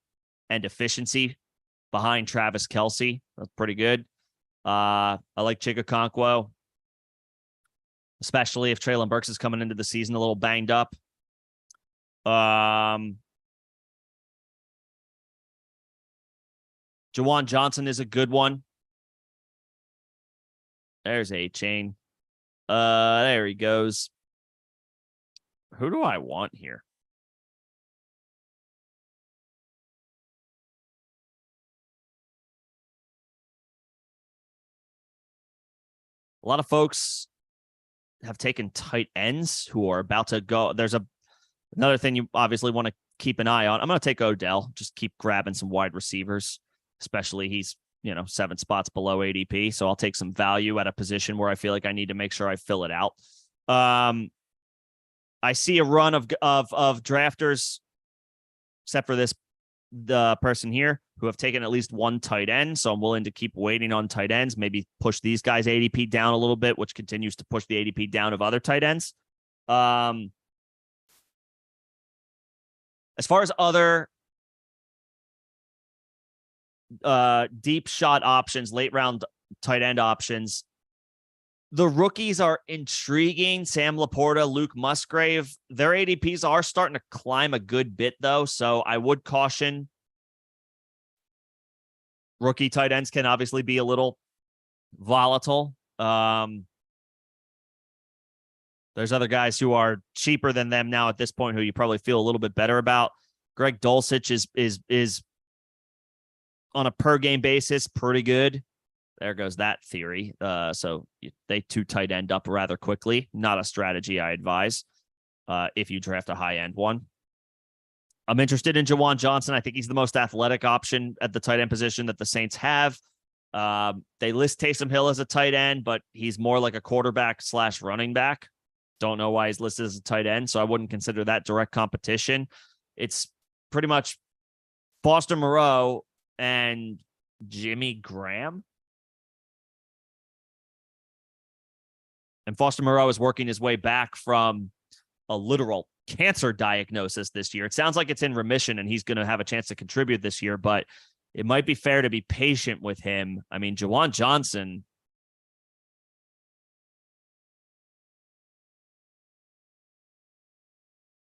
and efficiency behind Travis Kelce. That's pretty good. I like Chig Okonkwo, especially if Treylon Burks is coming into the season a little banged up. Jawan Johnson is a good one. There's A-Chain. There he goes. Who do I want here? A lot of folks have taken tight ends who are about to go. There's another thing you obviously want to keep an eye on. I'm going to take Odell. Just keep grabbing some wide receivers, especially he's 7 spots below ADP. So I'll take some value at a position where I feel like I need to make sure I fill it out. I see a run of drafters, except for the person here, who have taken at least one tight end. So I'm willing to keep waiting on tight ends, maybe push these guys ADP down a little bit, which continues to push the ADP down of other tight ends. As far as other deep shot options, late round tight end options, the rookies are intriguing. Sam Laporta, Luke Musgrave, their ADPs are starting to climb a good bit, though. So I would caution. Rookie tight ends can obviously be a little volatile. There's other guys who are cheaper than them now at this point who you probably feel a little bit better about. Greg Dulcich is on a per game basis pretty good. There goes that theory. So they two tight end up rather quickly. Not a strategy I advise if you draft a high end one. I'm interested in Jawan Johnson. I think he's the most athletic option at the tight end position that the Saints have. They list Taysom Hill as a tight end, but he's more like a quarterback / running back. Don't know why he's listed as a tight end, so I wouldn't consider that direct competition. It's pretty much Foster Moreau and Jimmy Graham. And Foster Moreau is working his way back from a literal cancer diagnosis this year. It sounds like it's in remission and he's going to have a chance to contribute this year, but it might be fair to be patient with him. I mean, Jawan Johnson,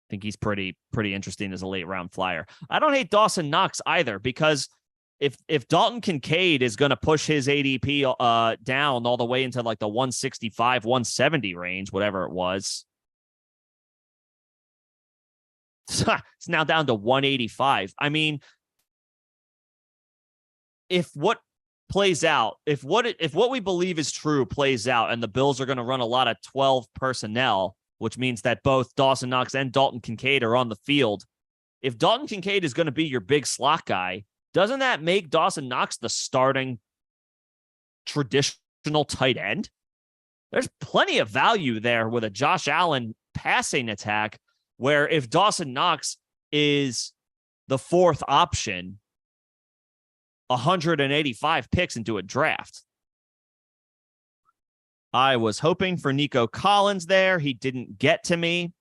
I think he's pretty interesting as a late round flyer. I don't hate Dawson Knox either, because if Dalton Kincaid is going to push his ADP down all the way into like the 165, 170 range, whatever it was, it's now down to 185. I mean, if what plays out, if what we believe is true plays out, and the Bills are going to run a lot of 12 personnel, which means that both Dawson Knox and Dalton Kincaid are on the field. If Dalton Kincaid is going to be your big slot guy, doesn't that make Dawson Knox the starting traditional tight end? There's plenty of value there with a Josh Allen passing attack, where if Dawson Knox is the fourth option, 185 picks into a draft. I was hoping for Nico Collins there. He didn't get to me.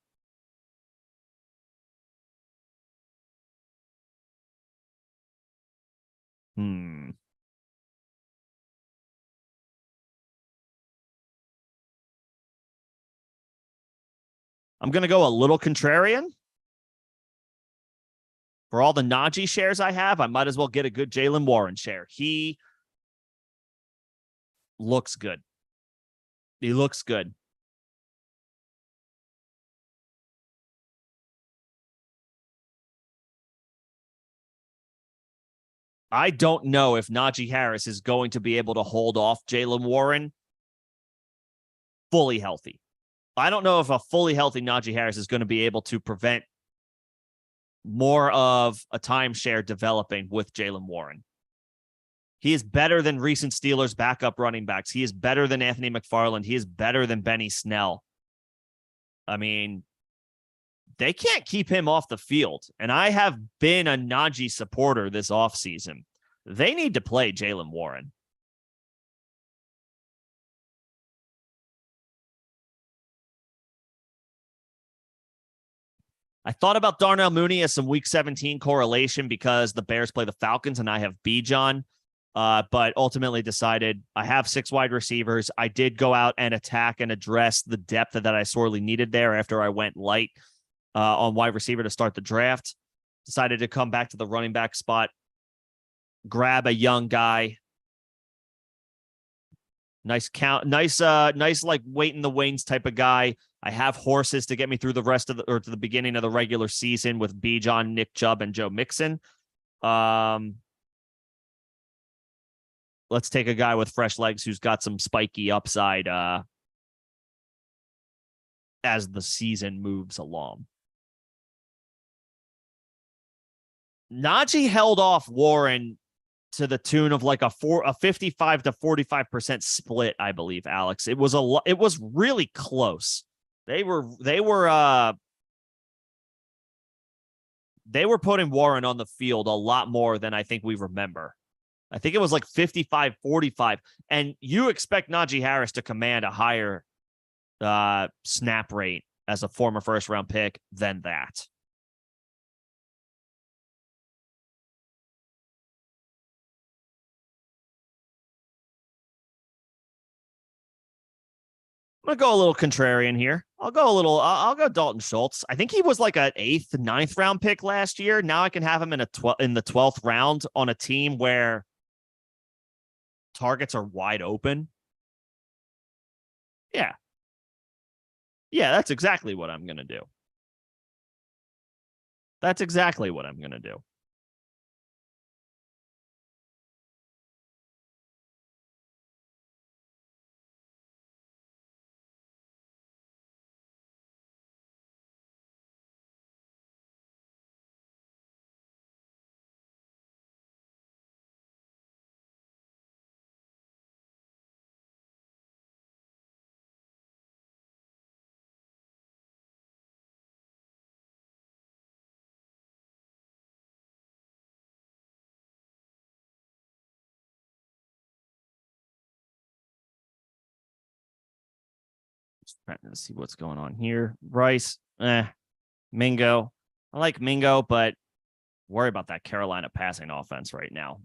I'm going to go a little contrarian. For all the Najee shares I have, I might as well get a good Jaylen Warren share. He looks good. He looks good. I don't know if Najee Harris is going to be able to hold off Jaylen Warren fully healthy. I don't know if a fully healthy Najee Harris is going to be able to prevent more of a timeshare developing with Jaylen Warren. He is better than recent Steelers backup running backs. He is better than Anthony McFarland. He is better than Benny Snell. I mean, they can't keep him off the field. And I have been a Najee supporter this offseason. They need to play Jaylen Warren. I thought about Darnell Mooney as some week 17 correlation because the Bears play the Falcons and I have Bijan, but ultimately decided I have 6 wide receivers. I did go out and attack and address the depth that I sorely needed there after I went light on wide receiver to start the draft. Decided to come back to the running back spot, grab a young guy. Nice like wait in the wings type of guy. I have horses to get me through the rest of to the beginning of the regular season with Bijan, Nick Chubb, and Joe Mixon. Let's take a guy with fresh legs who's got some spiky upside as the season moves along. Najee held off Warren to the tune of like a 55 to 45% split, I believe, Alex. It was really close. They were putting Warren on the field a lot more than I think we remember. I think it was like 55-45. And you expect Najee Harris to command a higher snap rate as a former first-round pick than that. I'm going to go a little contrarian here. I'll go Dalton Schultz. I think he was like an 8th, 9th round pick last year. Now I can have him in the 12th round on a team where targets are wide open. Yeah. Yeah, that's exactly what I'm going to do. That's exactly what I'm going to do. Just trying to see what's going on here. Bryce, Mingo. I like Mingo, but worry about that Carolina passing offense right now.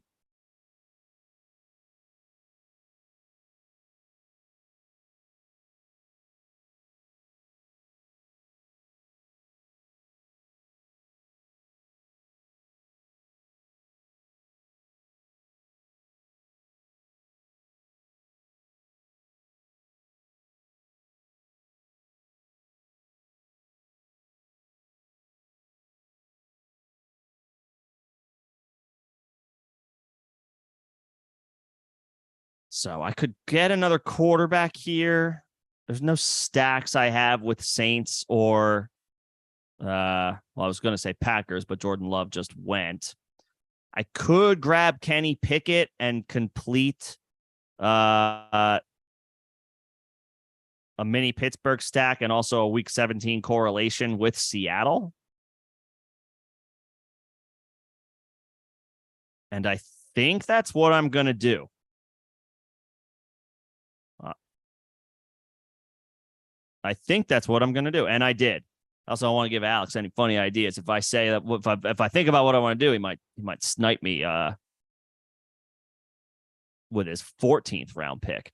So I could get another quarterback here. There's no stacks I have with Saints or well, I was going to say Packers, but Jordan Love just went. I could grab Kenny Pickett and complete a mini Pittsburgh stack and also a week 17 correlation with Seattle. And I think that's what I'm going to do. I think that's what I'm going to do. And I did. Also, I want to give Alex any funny ideas. If I say that, if I think about what I want to do, he might snipe me with his 14th round pick.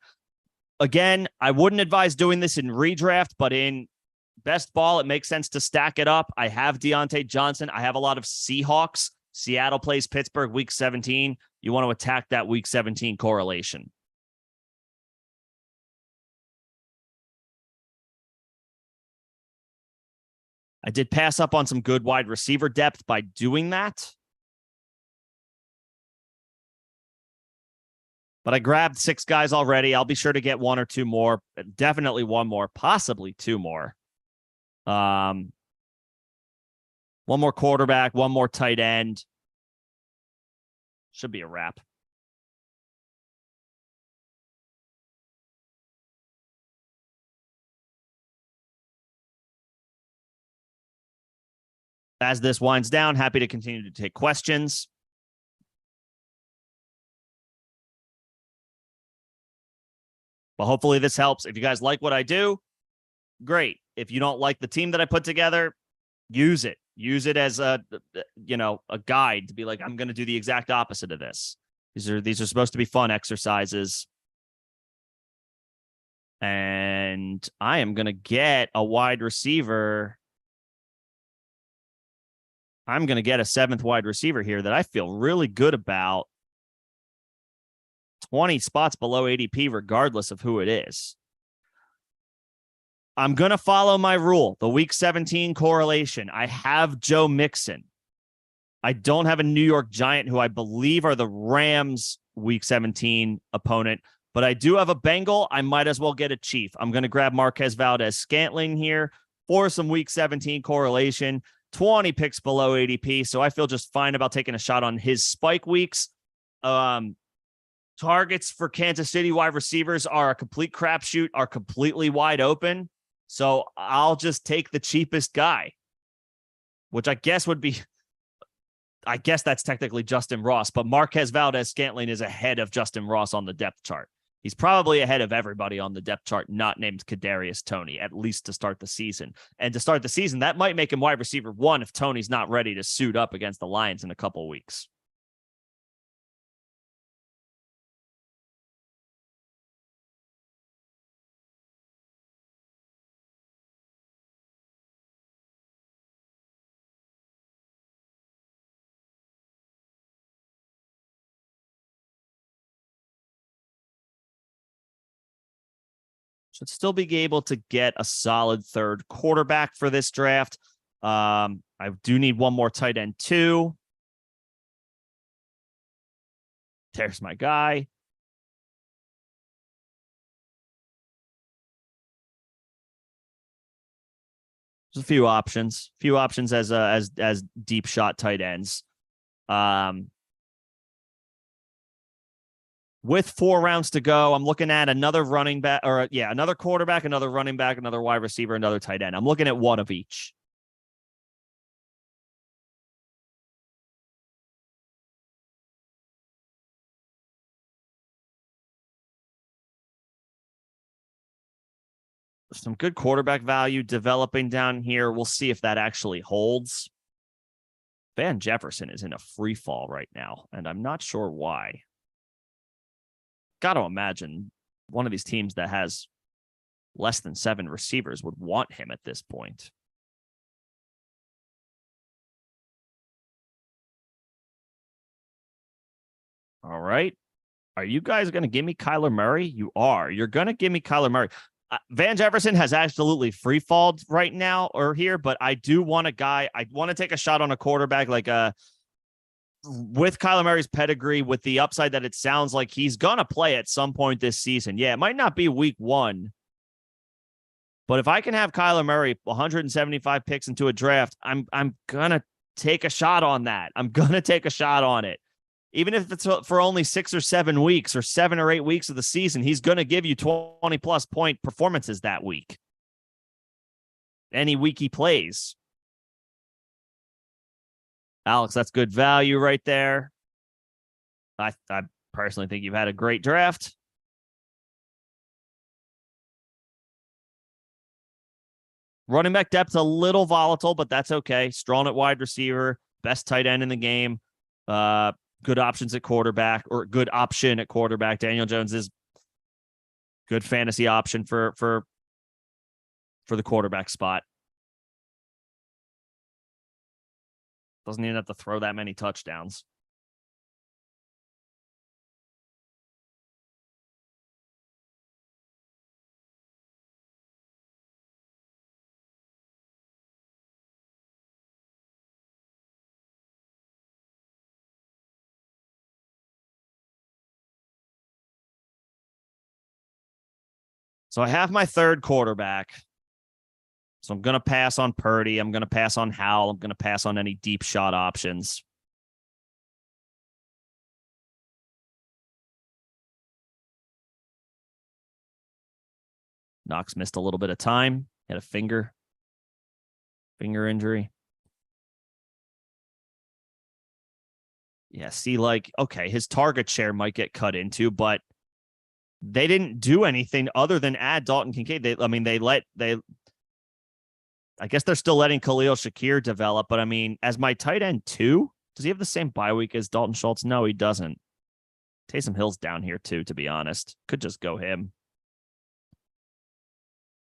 Again, I wouldn't advise doing this in redraft, but in best ball, it makes sense to stack it up. I have Deontay Johnson. I have a lot of Seahawks. Seattle plays Pittsburgh week 17. You want to attack that week 17 correlation. I did pass up on some good wide receiver depth by doing that. But I grabbed 6 guys already. I'll be sure to get 1 or 2 more. Definitely 1 more, possibly 2 more. 1 more quarterback, 1 more tight end. Should be a wrap. As this winds down, happy to continue to take questions. But hopefully this helps. If you guys like what I do, great. If you don't like the team that I put together, use it. Use it as a guide to be like, I'm going to do the exact opposite of this. These are supposed to be fun exercises. And I am going to get a wide receiver. I'm going to get a 7th wide receiver here that I feel really good about. 20 spots below ADP, regardless of who it is. I'm going to follow my rule, the week 17 correlation. I have Joe Mixon. I don't have a New York Giant, who I believe are the Rams week 17 opponent, but I do have a Bengal. I might as well get a Chief. I'm going to grab Marquez Valdez-Scantling here for some week 17 correlation. 20 picks below ADP, so I feel just fine about taking a shot on his spike weeks. Targets for Kansas City wide receivers are a complete crapshoot, are completely wide open. So I'll just take the cheapest guy, which I guess that's technically Justin Ross, but Marquez Valdez-Scantling is ahead of Justin Ross on the depth chart. He's probably ahead of everybody on the depth chart not named Kadarius Toney, at least to start the season. And to start the season, that might make him wide receiver 1 if Toney's not ready to suit up against the Lions in a couple weeks. Should still be able to get a solid 3rd quarterback for this draft. I do need one more tight end too. There's my guy. There's a few options as deep shot tight ends. With 4 rounds to go, I'm looking at another running back, or another quarterback, another running back, another wide receiver, another tight end. I'm looking at one of each. Some good quarterback value developing down here. We'll see if that actually holds. Van Jefferson is in a free fall right now, and I'm not sure why. Got to imagine one of these teams that has less than 7 receivers would want him at this point. All right. Are you guys going to give me Kyler Murray? You are. You're going to give me Kyler Murray. Van Jefferson has absolutely free falled right now or here, but I do want a guy. I want to take a shot on a quarterback like with Kyler Murray's pedigree, with the upside that it sounds like he's going to play at some point this season. Yeah, it might not be week 1, but if I can have Kyler Murray 175 picks into a draft, I'm going to take a shot on that. I'm going to take a shot on it. Even if it's for only 6 or 7 weeks or 7 or 8 weeks of the season, he's going to give you 20-plus point performances that week. Any week he plays. Alex, that's good value right there. I personally think you've had a great draft. Running back depth's a little volatile, but that's okay. Strong at wide receiver, best tight end in the game. Good options at quarterback, or good option at quarterback. Daniel Jones is good fantasy option for the quarterback spot. Doesn't even have to throw that many touchdowns. So I have my third quarterback. So I'm going to pass on Purdy. I'm going to pass on Howell. I'm going to pass on any deep shot options. Knox missed a little bit of time. Had a finger injury. Yeah, see, okay, his target share might get cut into, but they didn't do anything other than add Dalton Kincaid. I guess they're still letting Khalil Shakir develop, but I mean, as my tight end 2, does he have the same bye week as Dalton Schultz? No, he doesn't. Taysom Hill's down here too, to be honest. Could just go him.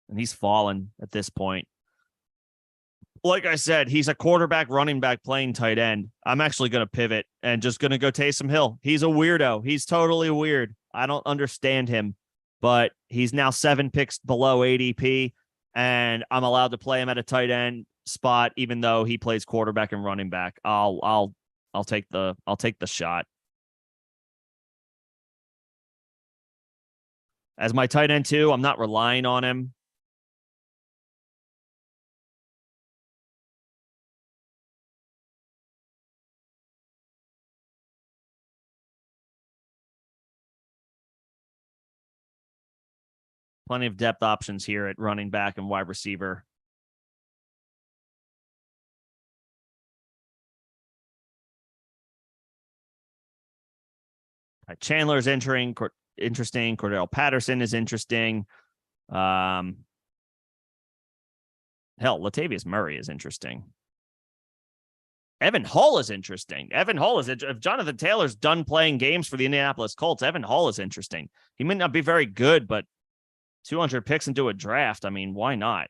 And he's fallen at this point. Like I said, he's a quarterback, running back, playing tight end. I'm actually going to pivot and just going to go Taysom Hill. He's a weirdo. He's totally weird. I don't understand him, but he's now 7 picks below ADP, and I'm allowed to play him at a tight end spot, even though he plays quarterback and running back. I'll take the shot. As my tight end 2, I'm not relying on him. Plenty of depth options here at running back and wide receiver. Chandler is interesting. Cordell Patterson is interesting. Hell, Latavius Murray is interesting. Evan Hull is interesting. If Jonathan Taylor's done playing games for the Indianapolis Colts, Evan Hull is interesting. He may not be very good, but 200 picks into a draft. I mean, why not?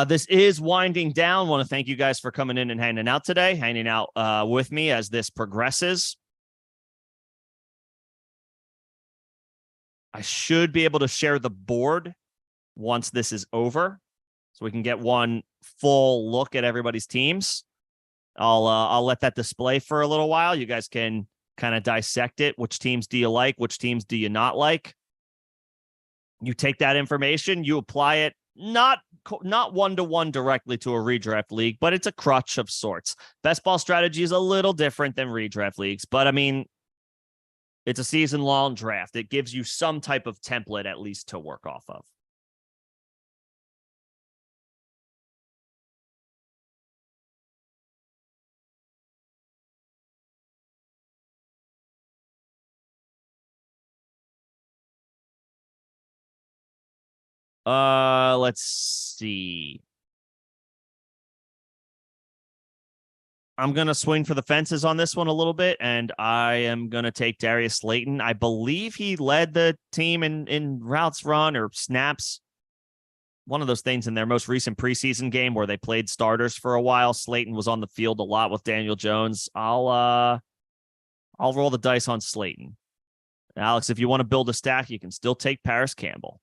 This is winding down. Want to thank you guys for coming in and hanging out today, hanging out with me as this progresses. I should be able to share the board once this is over, so we can get one full look at everybody's teams. I'll let that display for a little while. You guys can kind of dissect it. Which teams do you like? Which teams do you not like? You take that information, you apply it, not one-to-one directly to a redraft league, but it's a crutch of sorts. Best ball strategy is a little different than redraft leagues, but I mean, it's a season-long draft. It gives you some type of template at least to work off of. Let's see. I'm going to swing for the fences on this one a little bit, and I am going to take Darius Slayton. I believe he led the team in routes run or snaps. One of those things in their most recent preseason game where they played starters for a while. Slayton was on the field a lot with Daniel Jones. I'll roll the dice on Slayton. Alex, if you want to build a stack, you can still take Paris Campbell.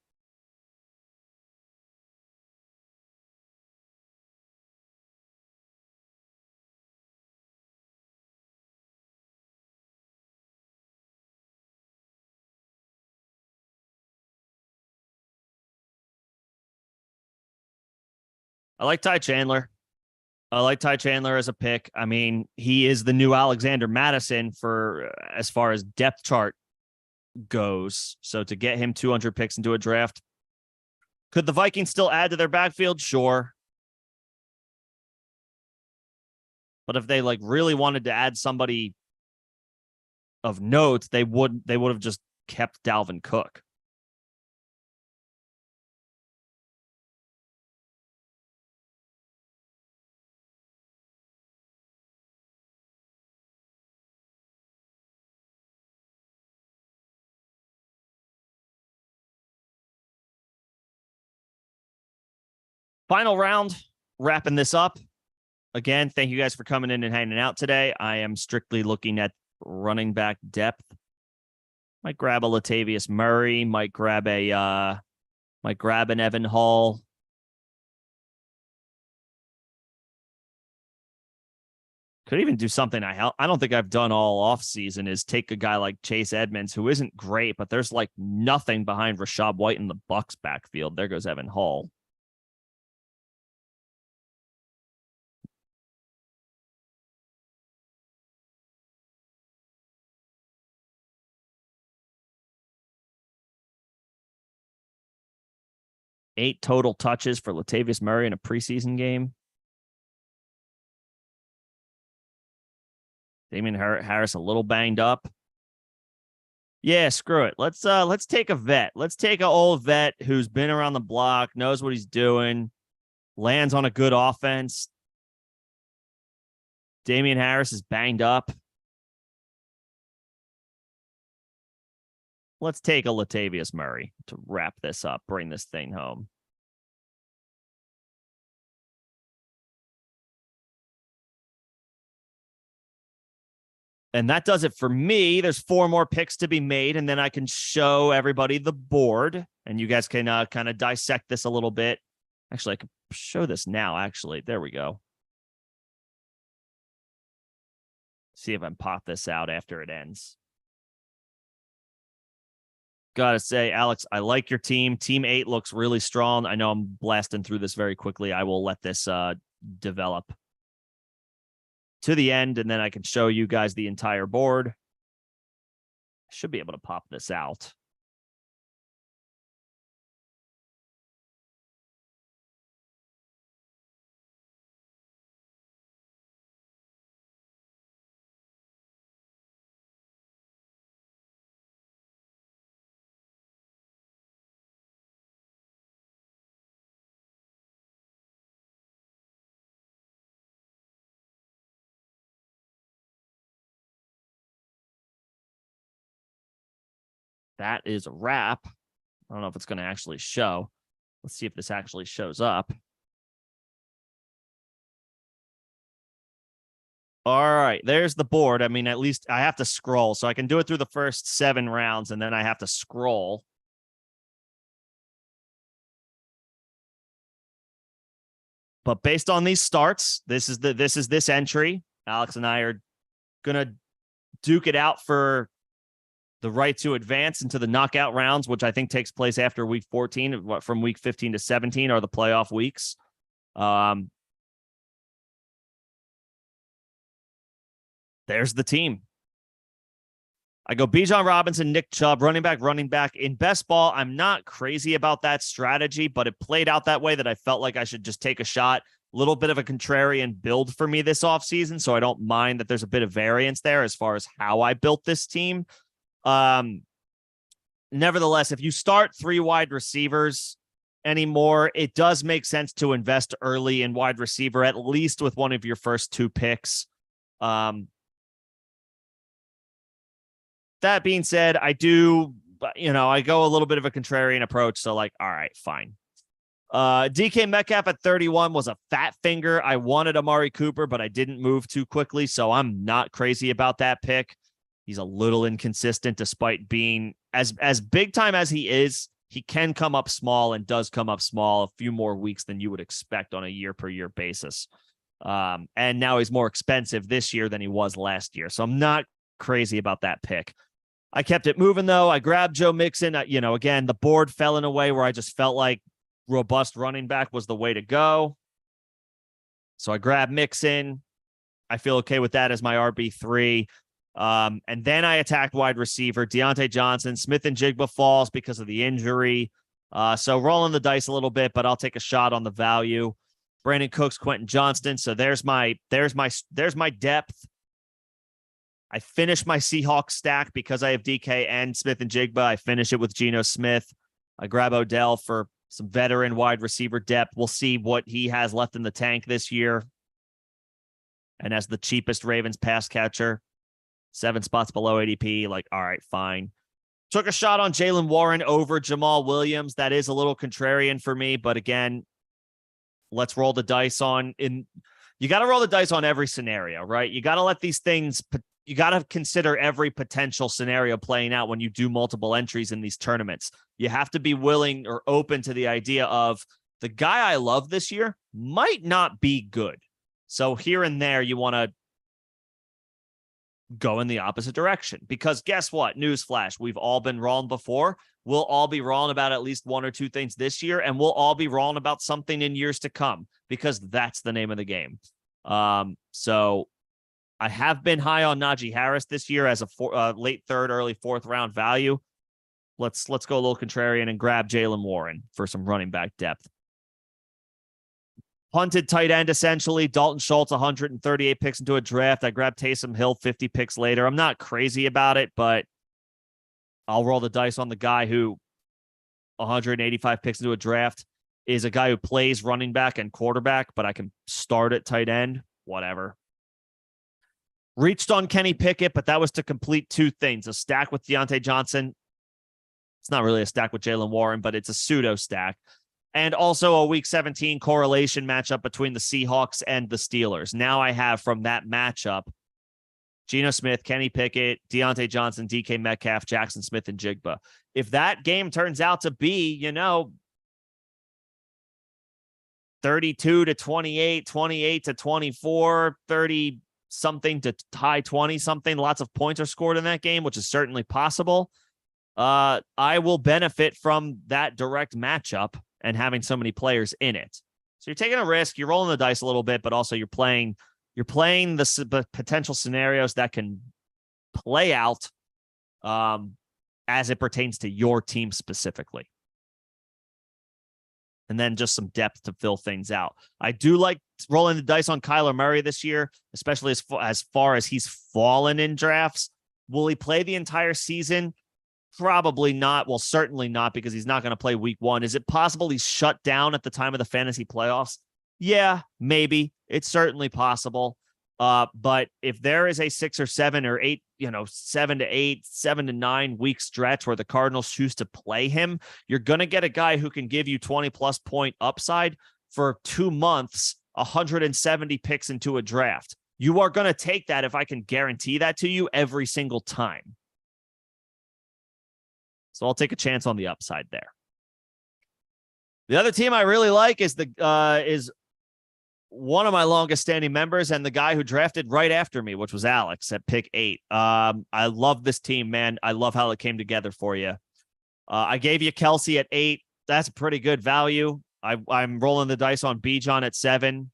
I like Ty Chandler. I like Ty Chandler as a pick. I mean, he is the new Alexander Madison for as far as depth chart goes. So to get him 200 picks into a draft, could the Vikings still add to their backfield? Sure. But if they really wanted to add somebody of note, they would have just kept Dalvin Cook. Final round, wrapping this up. Again, thank you guys for coming in and hanging out today. I am strictly looking at running back depth. Might grab a Latavius Murray, might grab an Evan Hall. Could even do something I don't think I've done all offseason is take a guy like Chase Edmonds, who isn't great, but there's nothing behind Rashad White in the Bucs backfield. There goes Evan Hall. Eight total touches for Latavius Murray in a preseason game. Damien Harris a little banged up. Yeah, screw it. Let's take a vet. Let's take an old vet who's been around the block, knows what he's doing, lands on a good offense. Damien Harris is banged up. Let's take a Latavius Murray to wrap this up, bring this thing home. And that does it for me. There's 4 more picks to be made, and then I can show everybody the board, and you guys can kind of dissect this a little bit. Actually, I can show this now, actually. There we go. See if I can pop this out after it ends. Gotta say, Alex, I like your team. Team 8 looks really strong. I know I'm blasting through this very quickly. I will let this develop to the end, and then I can show you guys the entire board. I should be able to pop this out. That is a wrap. I don't know if it's going to actually show. Let's see if this actually shows up. All right, there's the board. I mean, at least I have to scroll, so I can do it through the first 7 rounds, and then I have to scroll. But based on these starts, this is this entry. Alex and I are gonna duke it out for the right to advance into the knockout rounds, which I think takes place after week 14. From week 15 to 17 are the playoff weeks. There's the team. I go Bijan Robinson, Nick Chubb, running back. In best ball, I'm not crazy about that strategy, but it played out that way that I felt like I should just take a shot. A little bit of a contrarian build for me this offseason, so I don't mind that there's a bit of variance there as far as how I built this team. Nevertheless, if you start 3 wide receivers anymore, it does make sense to invest early in wide receiver, at least with one of your first 2 picks. That being said, I go a little bit of a contrarian approach. So all right, fine. DK Metcalf at 31 was a fat finger. I wanted Amari Cooper, but I didn't move too quickly. So I'm not crazy about that pick. He's a little inconsistent despite being as big time as he is. He can come up small and does come up small a few more weeks than you would expect on a year per year basis. And now he's more expensive this year than he was last year. So I'm not crazy about that pick. I kept it moving, though. I grabbed Joe Mixon. Again, the board fell in a way where I just felt like robust running back was the way to go. So I grabbed Mixon. I feel okay with that as my RB3. And then I attacked wide receiver, Deontay Johnson. Smith and Jigba falls because of the injury. So rolling the dice a little bit, but I'll take a shot on the value. Brandon Cooks, Quentin Johnston. So there's my depth. I finished my Seahawks stack because I have DK and Smith and Jigba. I finish it with Geno Smith. I grab Odell for some veteran wide receiver depth. We'll see what he has left in the tank this year. And as the cheapest Ravens pass catcher, 7 spots below ADP, all right, fine. Took a shot on Jaylen Warren over Jamal Williams. That is a little contrarian for me, but again, let's roll the dice you got to roll the dice on every scenario, right? You got to let these things, you got to consider every potential scenario playing out when you do multiple entries in these tournaments. You have to be willing or open to the idea of the guy I love this year might not be good. So here and there, you want to go in the opposite direction because guess what? Newsflash. We've all been wrong before. We'll all be wrong about at least 1 or 2 things this year, and we'll all be wrong about something in years to come because that's the name of the game. So I have been high on Najee Harris this year as a late 3rd, early 4th round value. Let's go a little contrarian and grab Jaylen Warren for some running back depth. Punted tight end, essentially. Dalton Schultz, 138 picks into a draft. I grabbed Taysom Hill, 50 picks later. I'm not crazy about it, but I'll roll the dice on the guy who 185 picks into a draft is a guy who plays running back and quarterback, but I can start at tight end, whatever. Reached on Kenny Pickett, but that was to complete 2 things. A stack with Deontay Johnson. It's not really a stack with Jaylen Warren, but it's a pseudo stack. And also a week 17 correlation matchup between the Seahawks and the Steelers. Now I have from that matchup, Geno Smith, Kenny Pickett, Deontay Johnson, DK Metcalf, Jackson Smith, and Jigba. If that game turns out to be, 32 to 28, 28 to 24, 30 something to high 20 something, lots of points are scored in that game, which is certainly possible. I will benefit from that direct matchup and having so many players in it. So you're taking a risk, you're rolling the dice a little bit, but also you're playing the potential scenarios that can play out as it pertains to your team specifically. And then just some depth to fill things out. I do like rolling the dice on Kyler Murray this year, especially as far as he's fallen in drafts. Will he play the entire season? Probably not. Well, certainly not, because he's not going to play week 1. Is it possible he's shut down at the time of the fantasy playoffs? Yeah, maybe. It's certainly possible. But if there is a 6 or 7 or 8, 7 to 8, 7 to 9 week stretch where the Cardinals choose to play him, you're going to get a guy who can give you 20 plus point upside for 2 months, 170 picks into a draft. you are going to take that if I can guarantee that to you every single time. So I'll take a chance on the upside there. The other team I really like is is one of my longest standing members and the guy who drafted right after me, which was Alex at pick 8. I love this team, man. I love how it came together for you. I gave you Kelsey at 8. That's a pretty good value. I'm rolling the dice on Bijan at 7.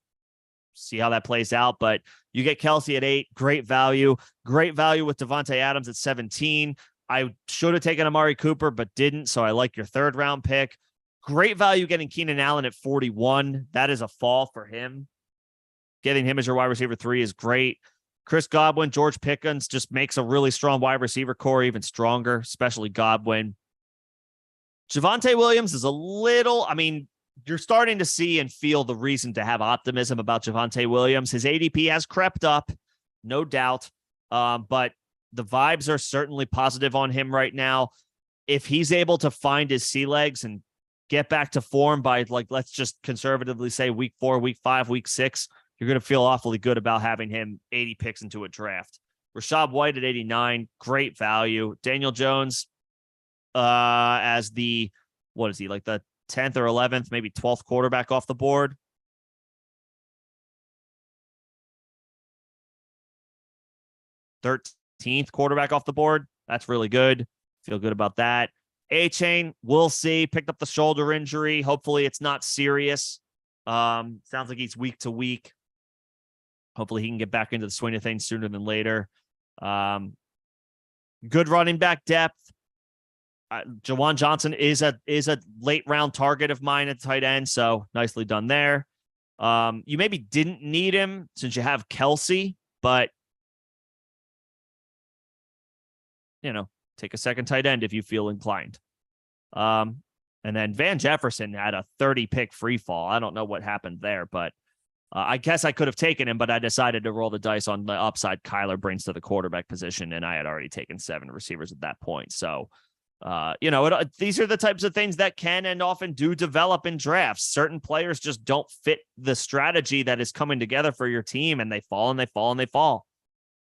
See how that plays out. But you get Kelsey at 8. Great value. Great value with Devontae Adams at 17. I should have taken Amari Cooper, but didn't. So I like your 3rd round pick. Great value getting Keenan Allen at 41. That is a fall for him. Getting him as your wide receiver 3 is great. Chris Godwin, George Pickens just makes a really strong wide receiver core even stronger, especially Godwin. Javonte Williams is a little, I mean, you're starting to see and feel the reason to have optimism about Javonte Williams. His ADP has crept up, no doubt, but the vibes are certainly positive on him right now. If he's able to find his sea legs and get back to form by, like, let's just conservatively say week 4, week 5, week 6, you're going to feel awfully good about having him 80 picks into a draft. Rashad White at 89, great value. Daniel Jones as the, what is he, like the 10th or 11th, maybe 12th quarterback off the board. Thirteenth quarterback off the board. That's really good. Feel good about that. A-Chain, we'll see. Picked up the shoulder injury. Hopefully it's not serious. Sounds like he's week to week. Hopefully he can get back into the swing of things sooner than later. Good running back depth. Jawan Johnson is a late round target of mine at tight end, so nicely done there. You maybe didn't need him since you have Kelsey, but take a second tight end if you feel inclined. And then Van Jefferson had a 30 pick free fall. I don't know what happened there, but I guess I could have taken him, but I decided to roll the dice on the upside. Kyler brings to the quarterback position, and I had already taken 7 receivers at that point. So, these are the types of things that can and often do develop in drafts. Certain players just don't fit the strategy that is coming together for your team, and they fall and they fall and they fall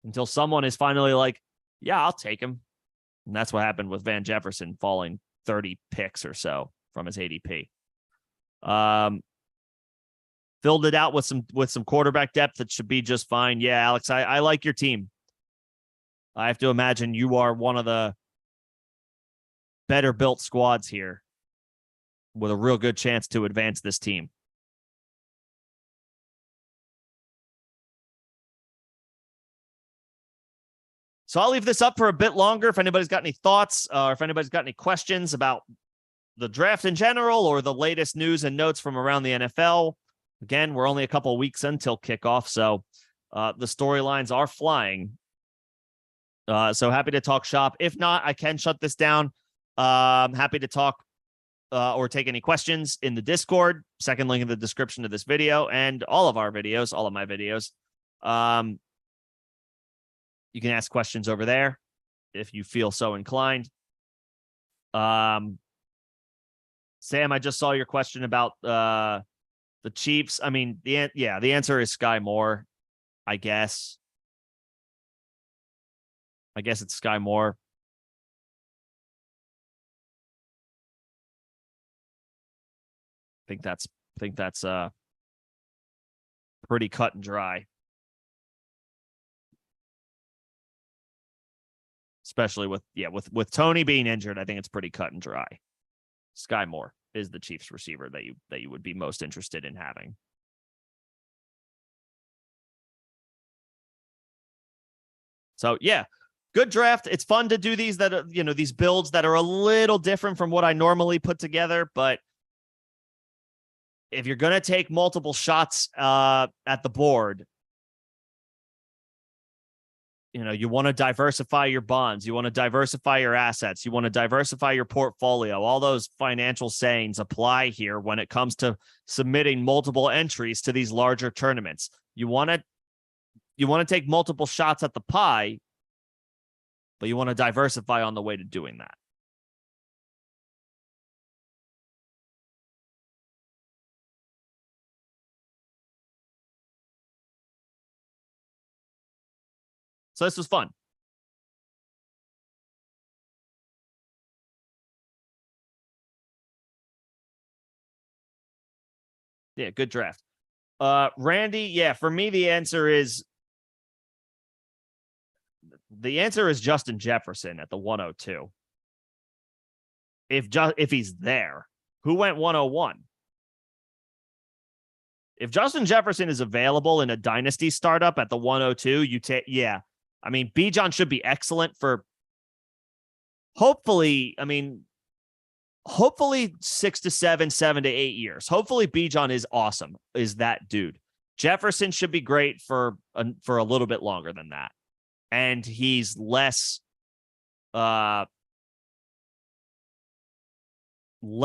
until someone is finally like, yeah, I'll take him. And that's what happened with Van Jefferson falling 30 picks or so from his ADP. Filled it out with some quarterback depth that should be just fine. Yeah, Alex, I like your team. I have to imagine you are one of the better built squads here with a real good chance to advance this team. So I'll leave this up for a bit longer. If anybody's got any thoughts or if anybody's got any questions about the draft in general or the latest news and notes from around the NFL. Again, we're only a couple of weeks until kickoff, so the storylines are flying. So happy to talk shop. If not, I can shut this down. Happy to talk or take any questions in the Discord. Second link in the description of this video and all of our videos, all of my videos. You can ask questions over there if you feel so inclined. Sam, I just saw your question about the Chiefs. I mean, the answer is Sky Moore, I guess. I guess it's Sky Moore. I think that's pretty cut and dry. Especially with Tony being injured, I think it's pretty cut and dry. Sky Moore is the Chiefs receiver that you would be most interested in having. So yeah, good draft. It's fun to do these these builds that are a little different from what I normally put together, but if you're going to take multiple shots at the board, you want to diversify your bonds. You want to diversify your assets. You want to diversify your portfolio. All those financial sayings apply here when it comes to submitting multiple entries to these larger tournaments. You want to take multiple shots at the pie, but you want to diversify on the way to doing that. So this was fun. Yeah, good draft. Randy, yeah, for me the answer is Justin Jefferson at the 102. If he's there, who went 101? If Justin Jefferson is available in a dynasty startup at the 102, you take, yeah. I mean, Bijan should be excellent for hopefully 6 to 7, 7 to 8 years. Hopefully Bijan is awesome, is that dude. Jefferson should be great for a little bit longer than that. And he's less of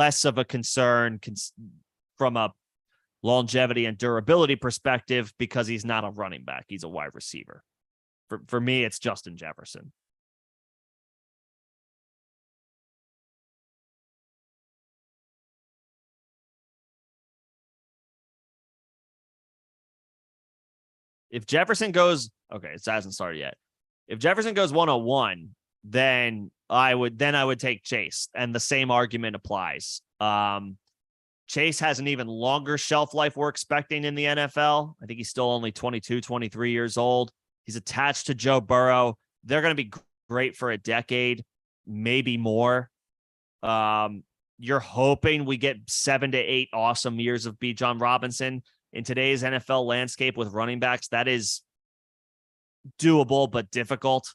a concern from a longevity and durability perspective because he's not a running back. He's a wide receiver. For me, it's Justin Jefferson. If Jefferson goes, okay, it hasn't started yet. If Jefferson goes 101, then I would take Chase, and the same argument applies. Chase has an even longer shelf life we're expecting in the NFL. I think he's still only 22, 23 years old. He's attached to Joe Burrow. They're going to be great for a decade, maybe more. You're hoping we get 7 to 8 awesome years of Bijan Robinson in today's NFL landscape with running backs. That is doable, but difficult.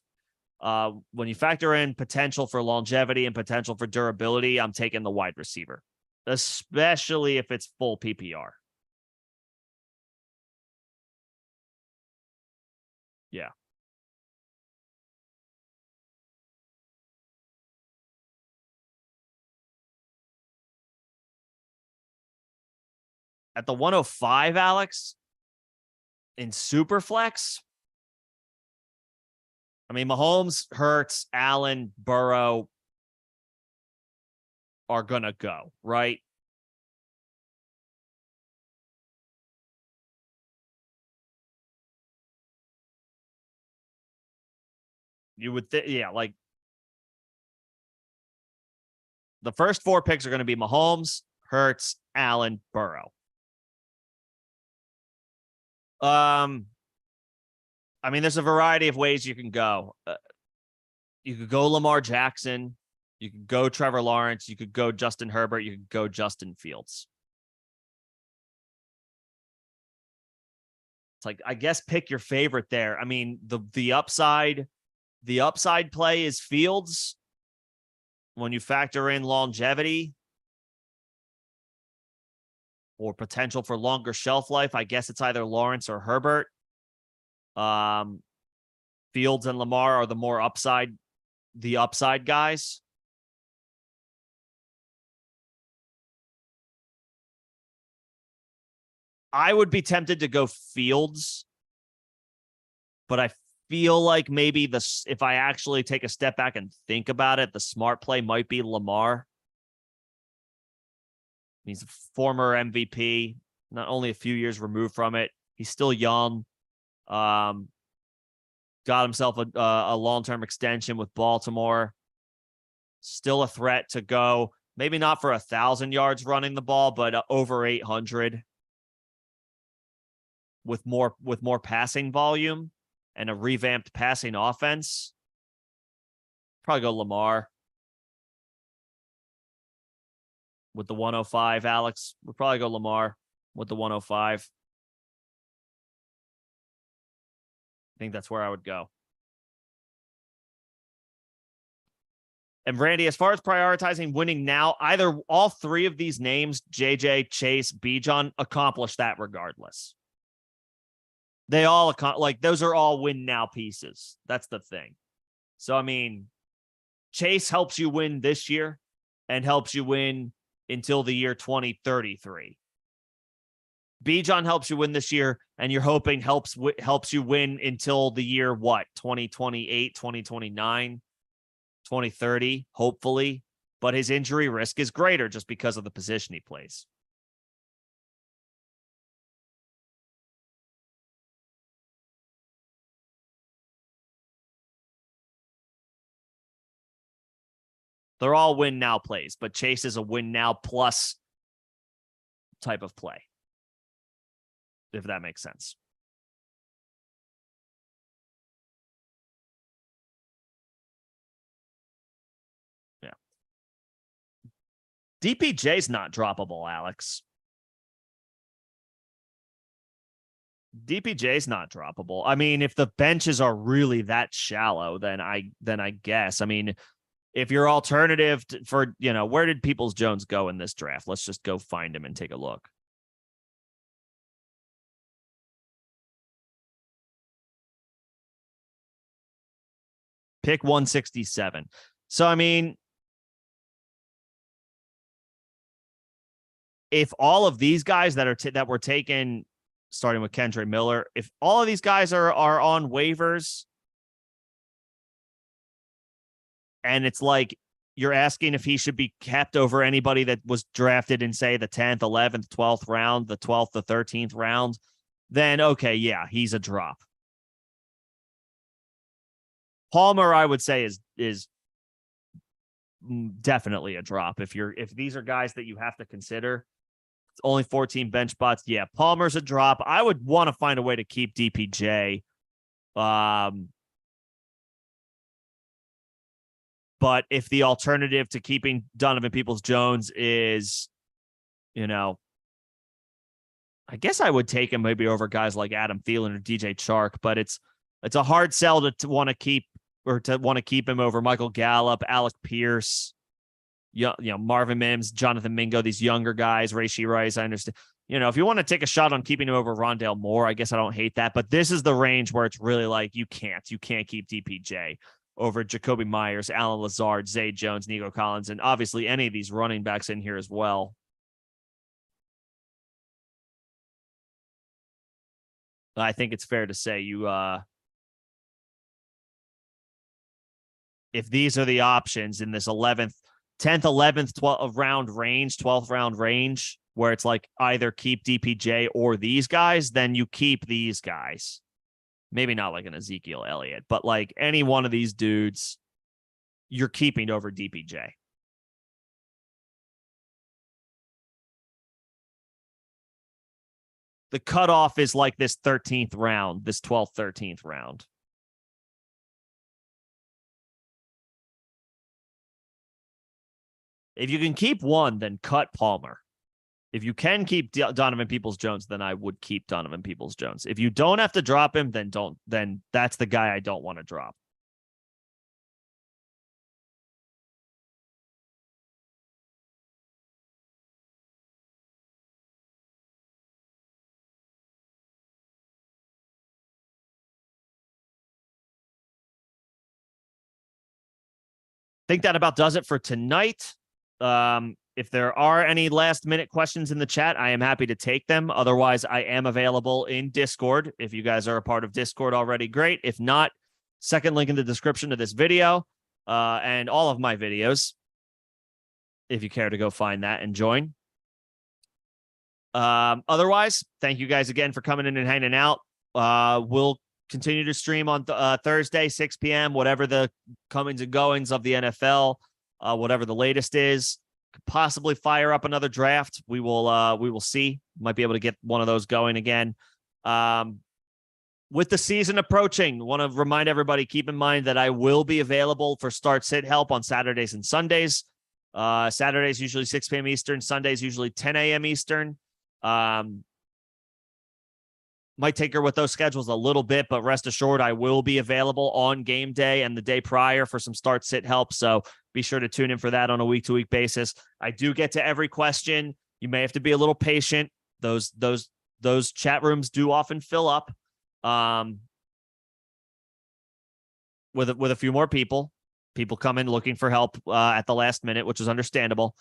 When you factor in potential for longevity and potential for durability, I'm taking the wide receiver, especially if it's full PPR. Yeah. At the 105, Alex, in Superflex, I mean, Mahomes, Hurts, Allen, Burrow are going to go, right? You would think, yeah, like the first 4 picks are going to be Mahomes, Hurts, Allen, Burrow. I mean, there's a variety of ways you can go. You could go Lamar Jackson. You could go Trevor Lawrence. You could go Justin Herbert. You could go Justin Fields. It's like, I guess pick your favorite there. I mean, the upside play is Fields when you factor in longevity or potential for longer shelf life. I guess it's either Lawrence or Herbert. Fields and Lamar are the upside guys. I would be tempted to go Fields, but I feel like maybe if I actually take a step back and think about it, the smart play might be Lamar. He's a former MVP, not only a few years removed from it. He's still young. Got himself a long-term extension with Baltimore. Still a threat to go. Maybe not for 1,000 yards running the ball, but over 800 with more passing volume and a revamped passing offense. Probably go Lamar with the 105, Alex. We'll probably go Lamar with the 105. I think that's where I would go. And Randy, as far as prioritizing winning now, either all 3 of these names, JJ, Chase, Bijan, accomplish that regardless. They all like those are all win now pieces. That's the thing. So, I mean, Chase helps you win this year and helps you win until the year 2033. Bijan helps you win this year, and you're hoping helps you win until the year, what, 2028, 2029, 2030, hopefully. But his injury risk is greater just because of the position he plays. They're all win now plays, but Chase is a win now plus type of play, if that makes sense. Yeah. DPJ's not droppable, Alex. DPJ's not droppable. I mean, if the benches are really that shallow, then I guess. I mean, if your alternative for, where did Peoples-Jones go in this draft? Let's just go find him and take a look. Pick 167. So, I mean, if all of these guys that were taken, starting with Kendre Miller, if all of these guys are on waivers, and it's like you're asking if he should be kept over anybody that was drafted in, say, the 10th, 11th, 12th round, the 12th, the 13th round, then okay, yeah, he's a drop. Palmer, I would say, is definitely a drop. If these are guys that you have to consider, it's only 14 bench spots. Yeah, Palmer's a drop. I would want to find a way to keep DPJ. But if the alternative to keeping Donovan Peoples-Jones is, I guess I would take him maybe over guys like Adam Thielen or DJ Chark, but it's a hard sell to want to keep him over Michael Gallup, Alec Pierce, Marvin Mims, Jonathan Mingo, these younger guys, Rashee Rice. I understand. If you want to take a shot on keeping him over Rondale Moore, I guess I don't hate that. But this is the range where it's really like you can't keep DPJ over Jacoby Myers, Alan Lazard, Zay Jones, Nico Collins, and obviously any of these running backs in here as well. I think it's fair to say if these are the options in this 10th, 11th, 12th round range, where it's like either keep DPJ or these guys, then you keep these guys. Maybe not like an Ezekiel Elliott, but like any one of these dudes, you're keeping over DPJ. The cutoff is like this 13th round, this 12th, 13th round. If you can keep one, then cut Palmer. If you can keep Donovan Peoples-Jones, then I would keep Donovan Peoples-Jones. If you don't have to drop him, then don't. Then that's the guy I don't want to drop. I think that about does it for tonight. If there are any last minute questions in the chat, I am happy to take them. Otherwise, I am available in Discord. If you guys are a part of Discord already, great. If not, second link in the description of this video and all of my videos, if you care to go find that and join. Otherwise, thank you guys again for coming in and hanging out. We'll continue to stream on Thursday, 6 p.m., whatever the comings and goings of the NFL, whatever the latest is. Could possibly fire up another draft. We will see. Might be able to get one of those going again. With the season approaching, want to remind everybody, keep in mind that I will be available for start sit help on Saturdays and Sundays. Saturdays usually 6 p.m. Eastern, Sundays usually 10 a.m. Eastern. Might tinker with those schedules a little bit, but rest assured I will be available on game day and the day prior for some start sit help. So be sure to tune in for that on a week-to-week basis. I do get to every question. You may have to be a little patient. Those chat rooms do often fill up with a few more people. People come in looking for help at the last minute, which is understandable.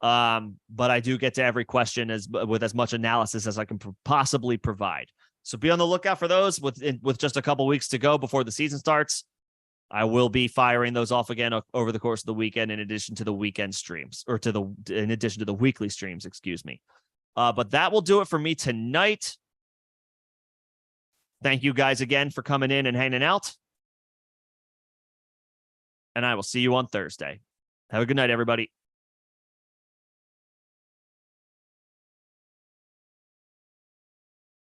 But I do get to every question with as much analysis as I can possibly provide. So be on the lookout for those with just a couple weeks to go before the season starts. I will be firing those off again over the course of the weekend, in addition to the weekend streams, or in addition to the weekly streams, excuse me. But that will do it for me tonight. Thank you guys again for coming in and hanging out. And I will see you on Thursday. Have a good night, everybody.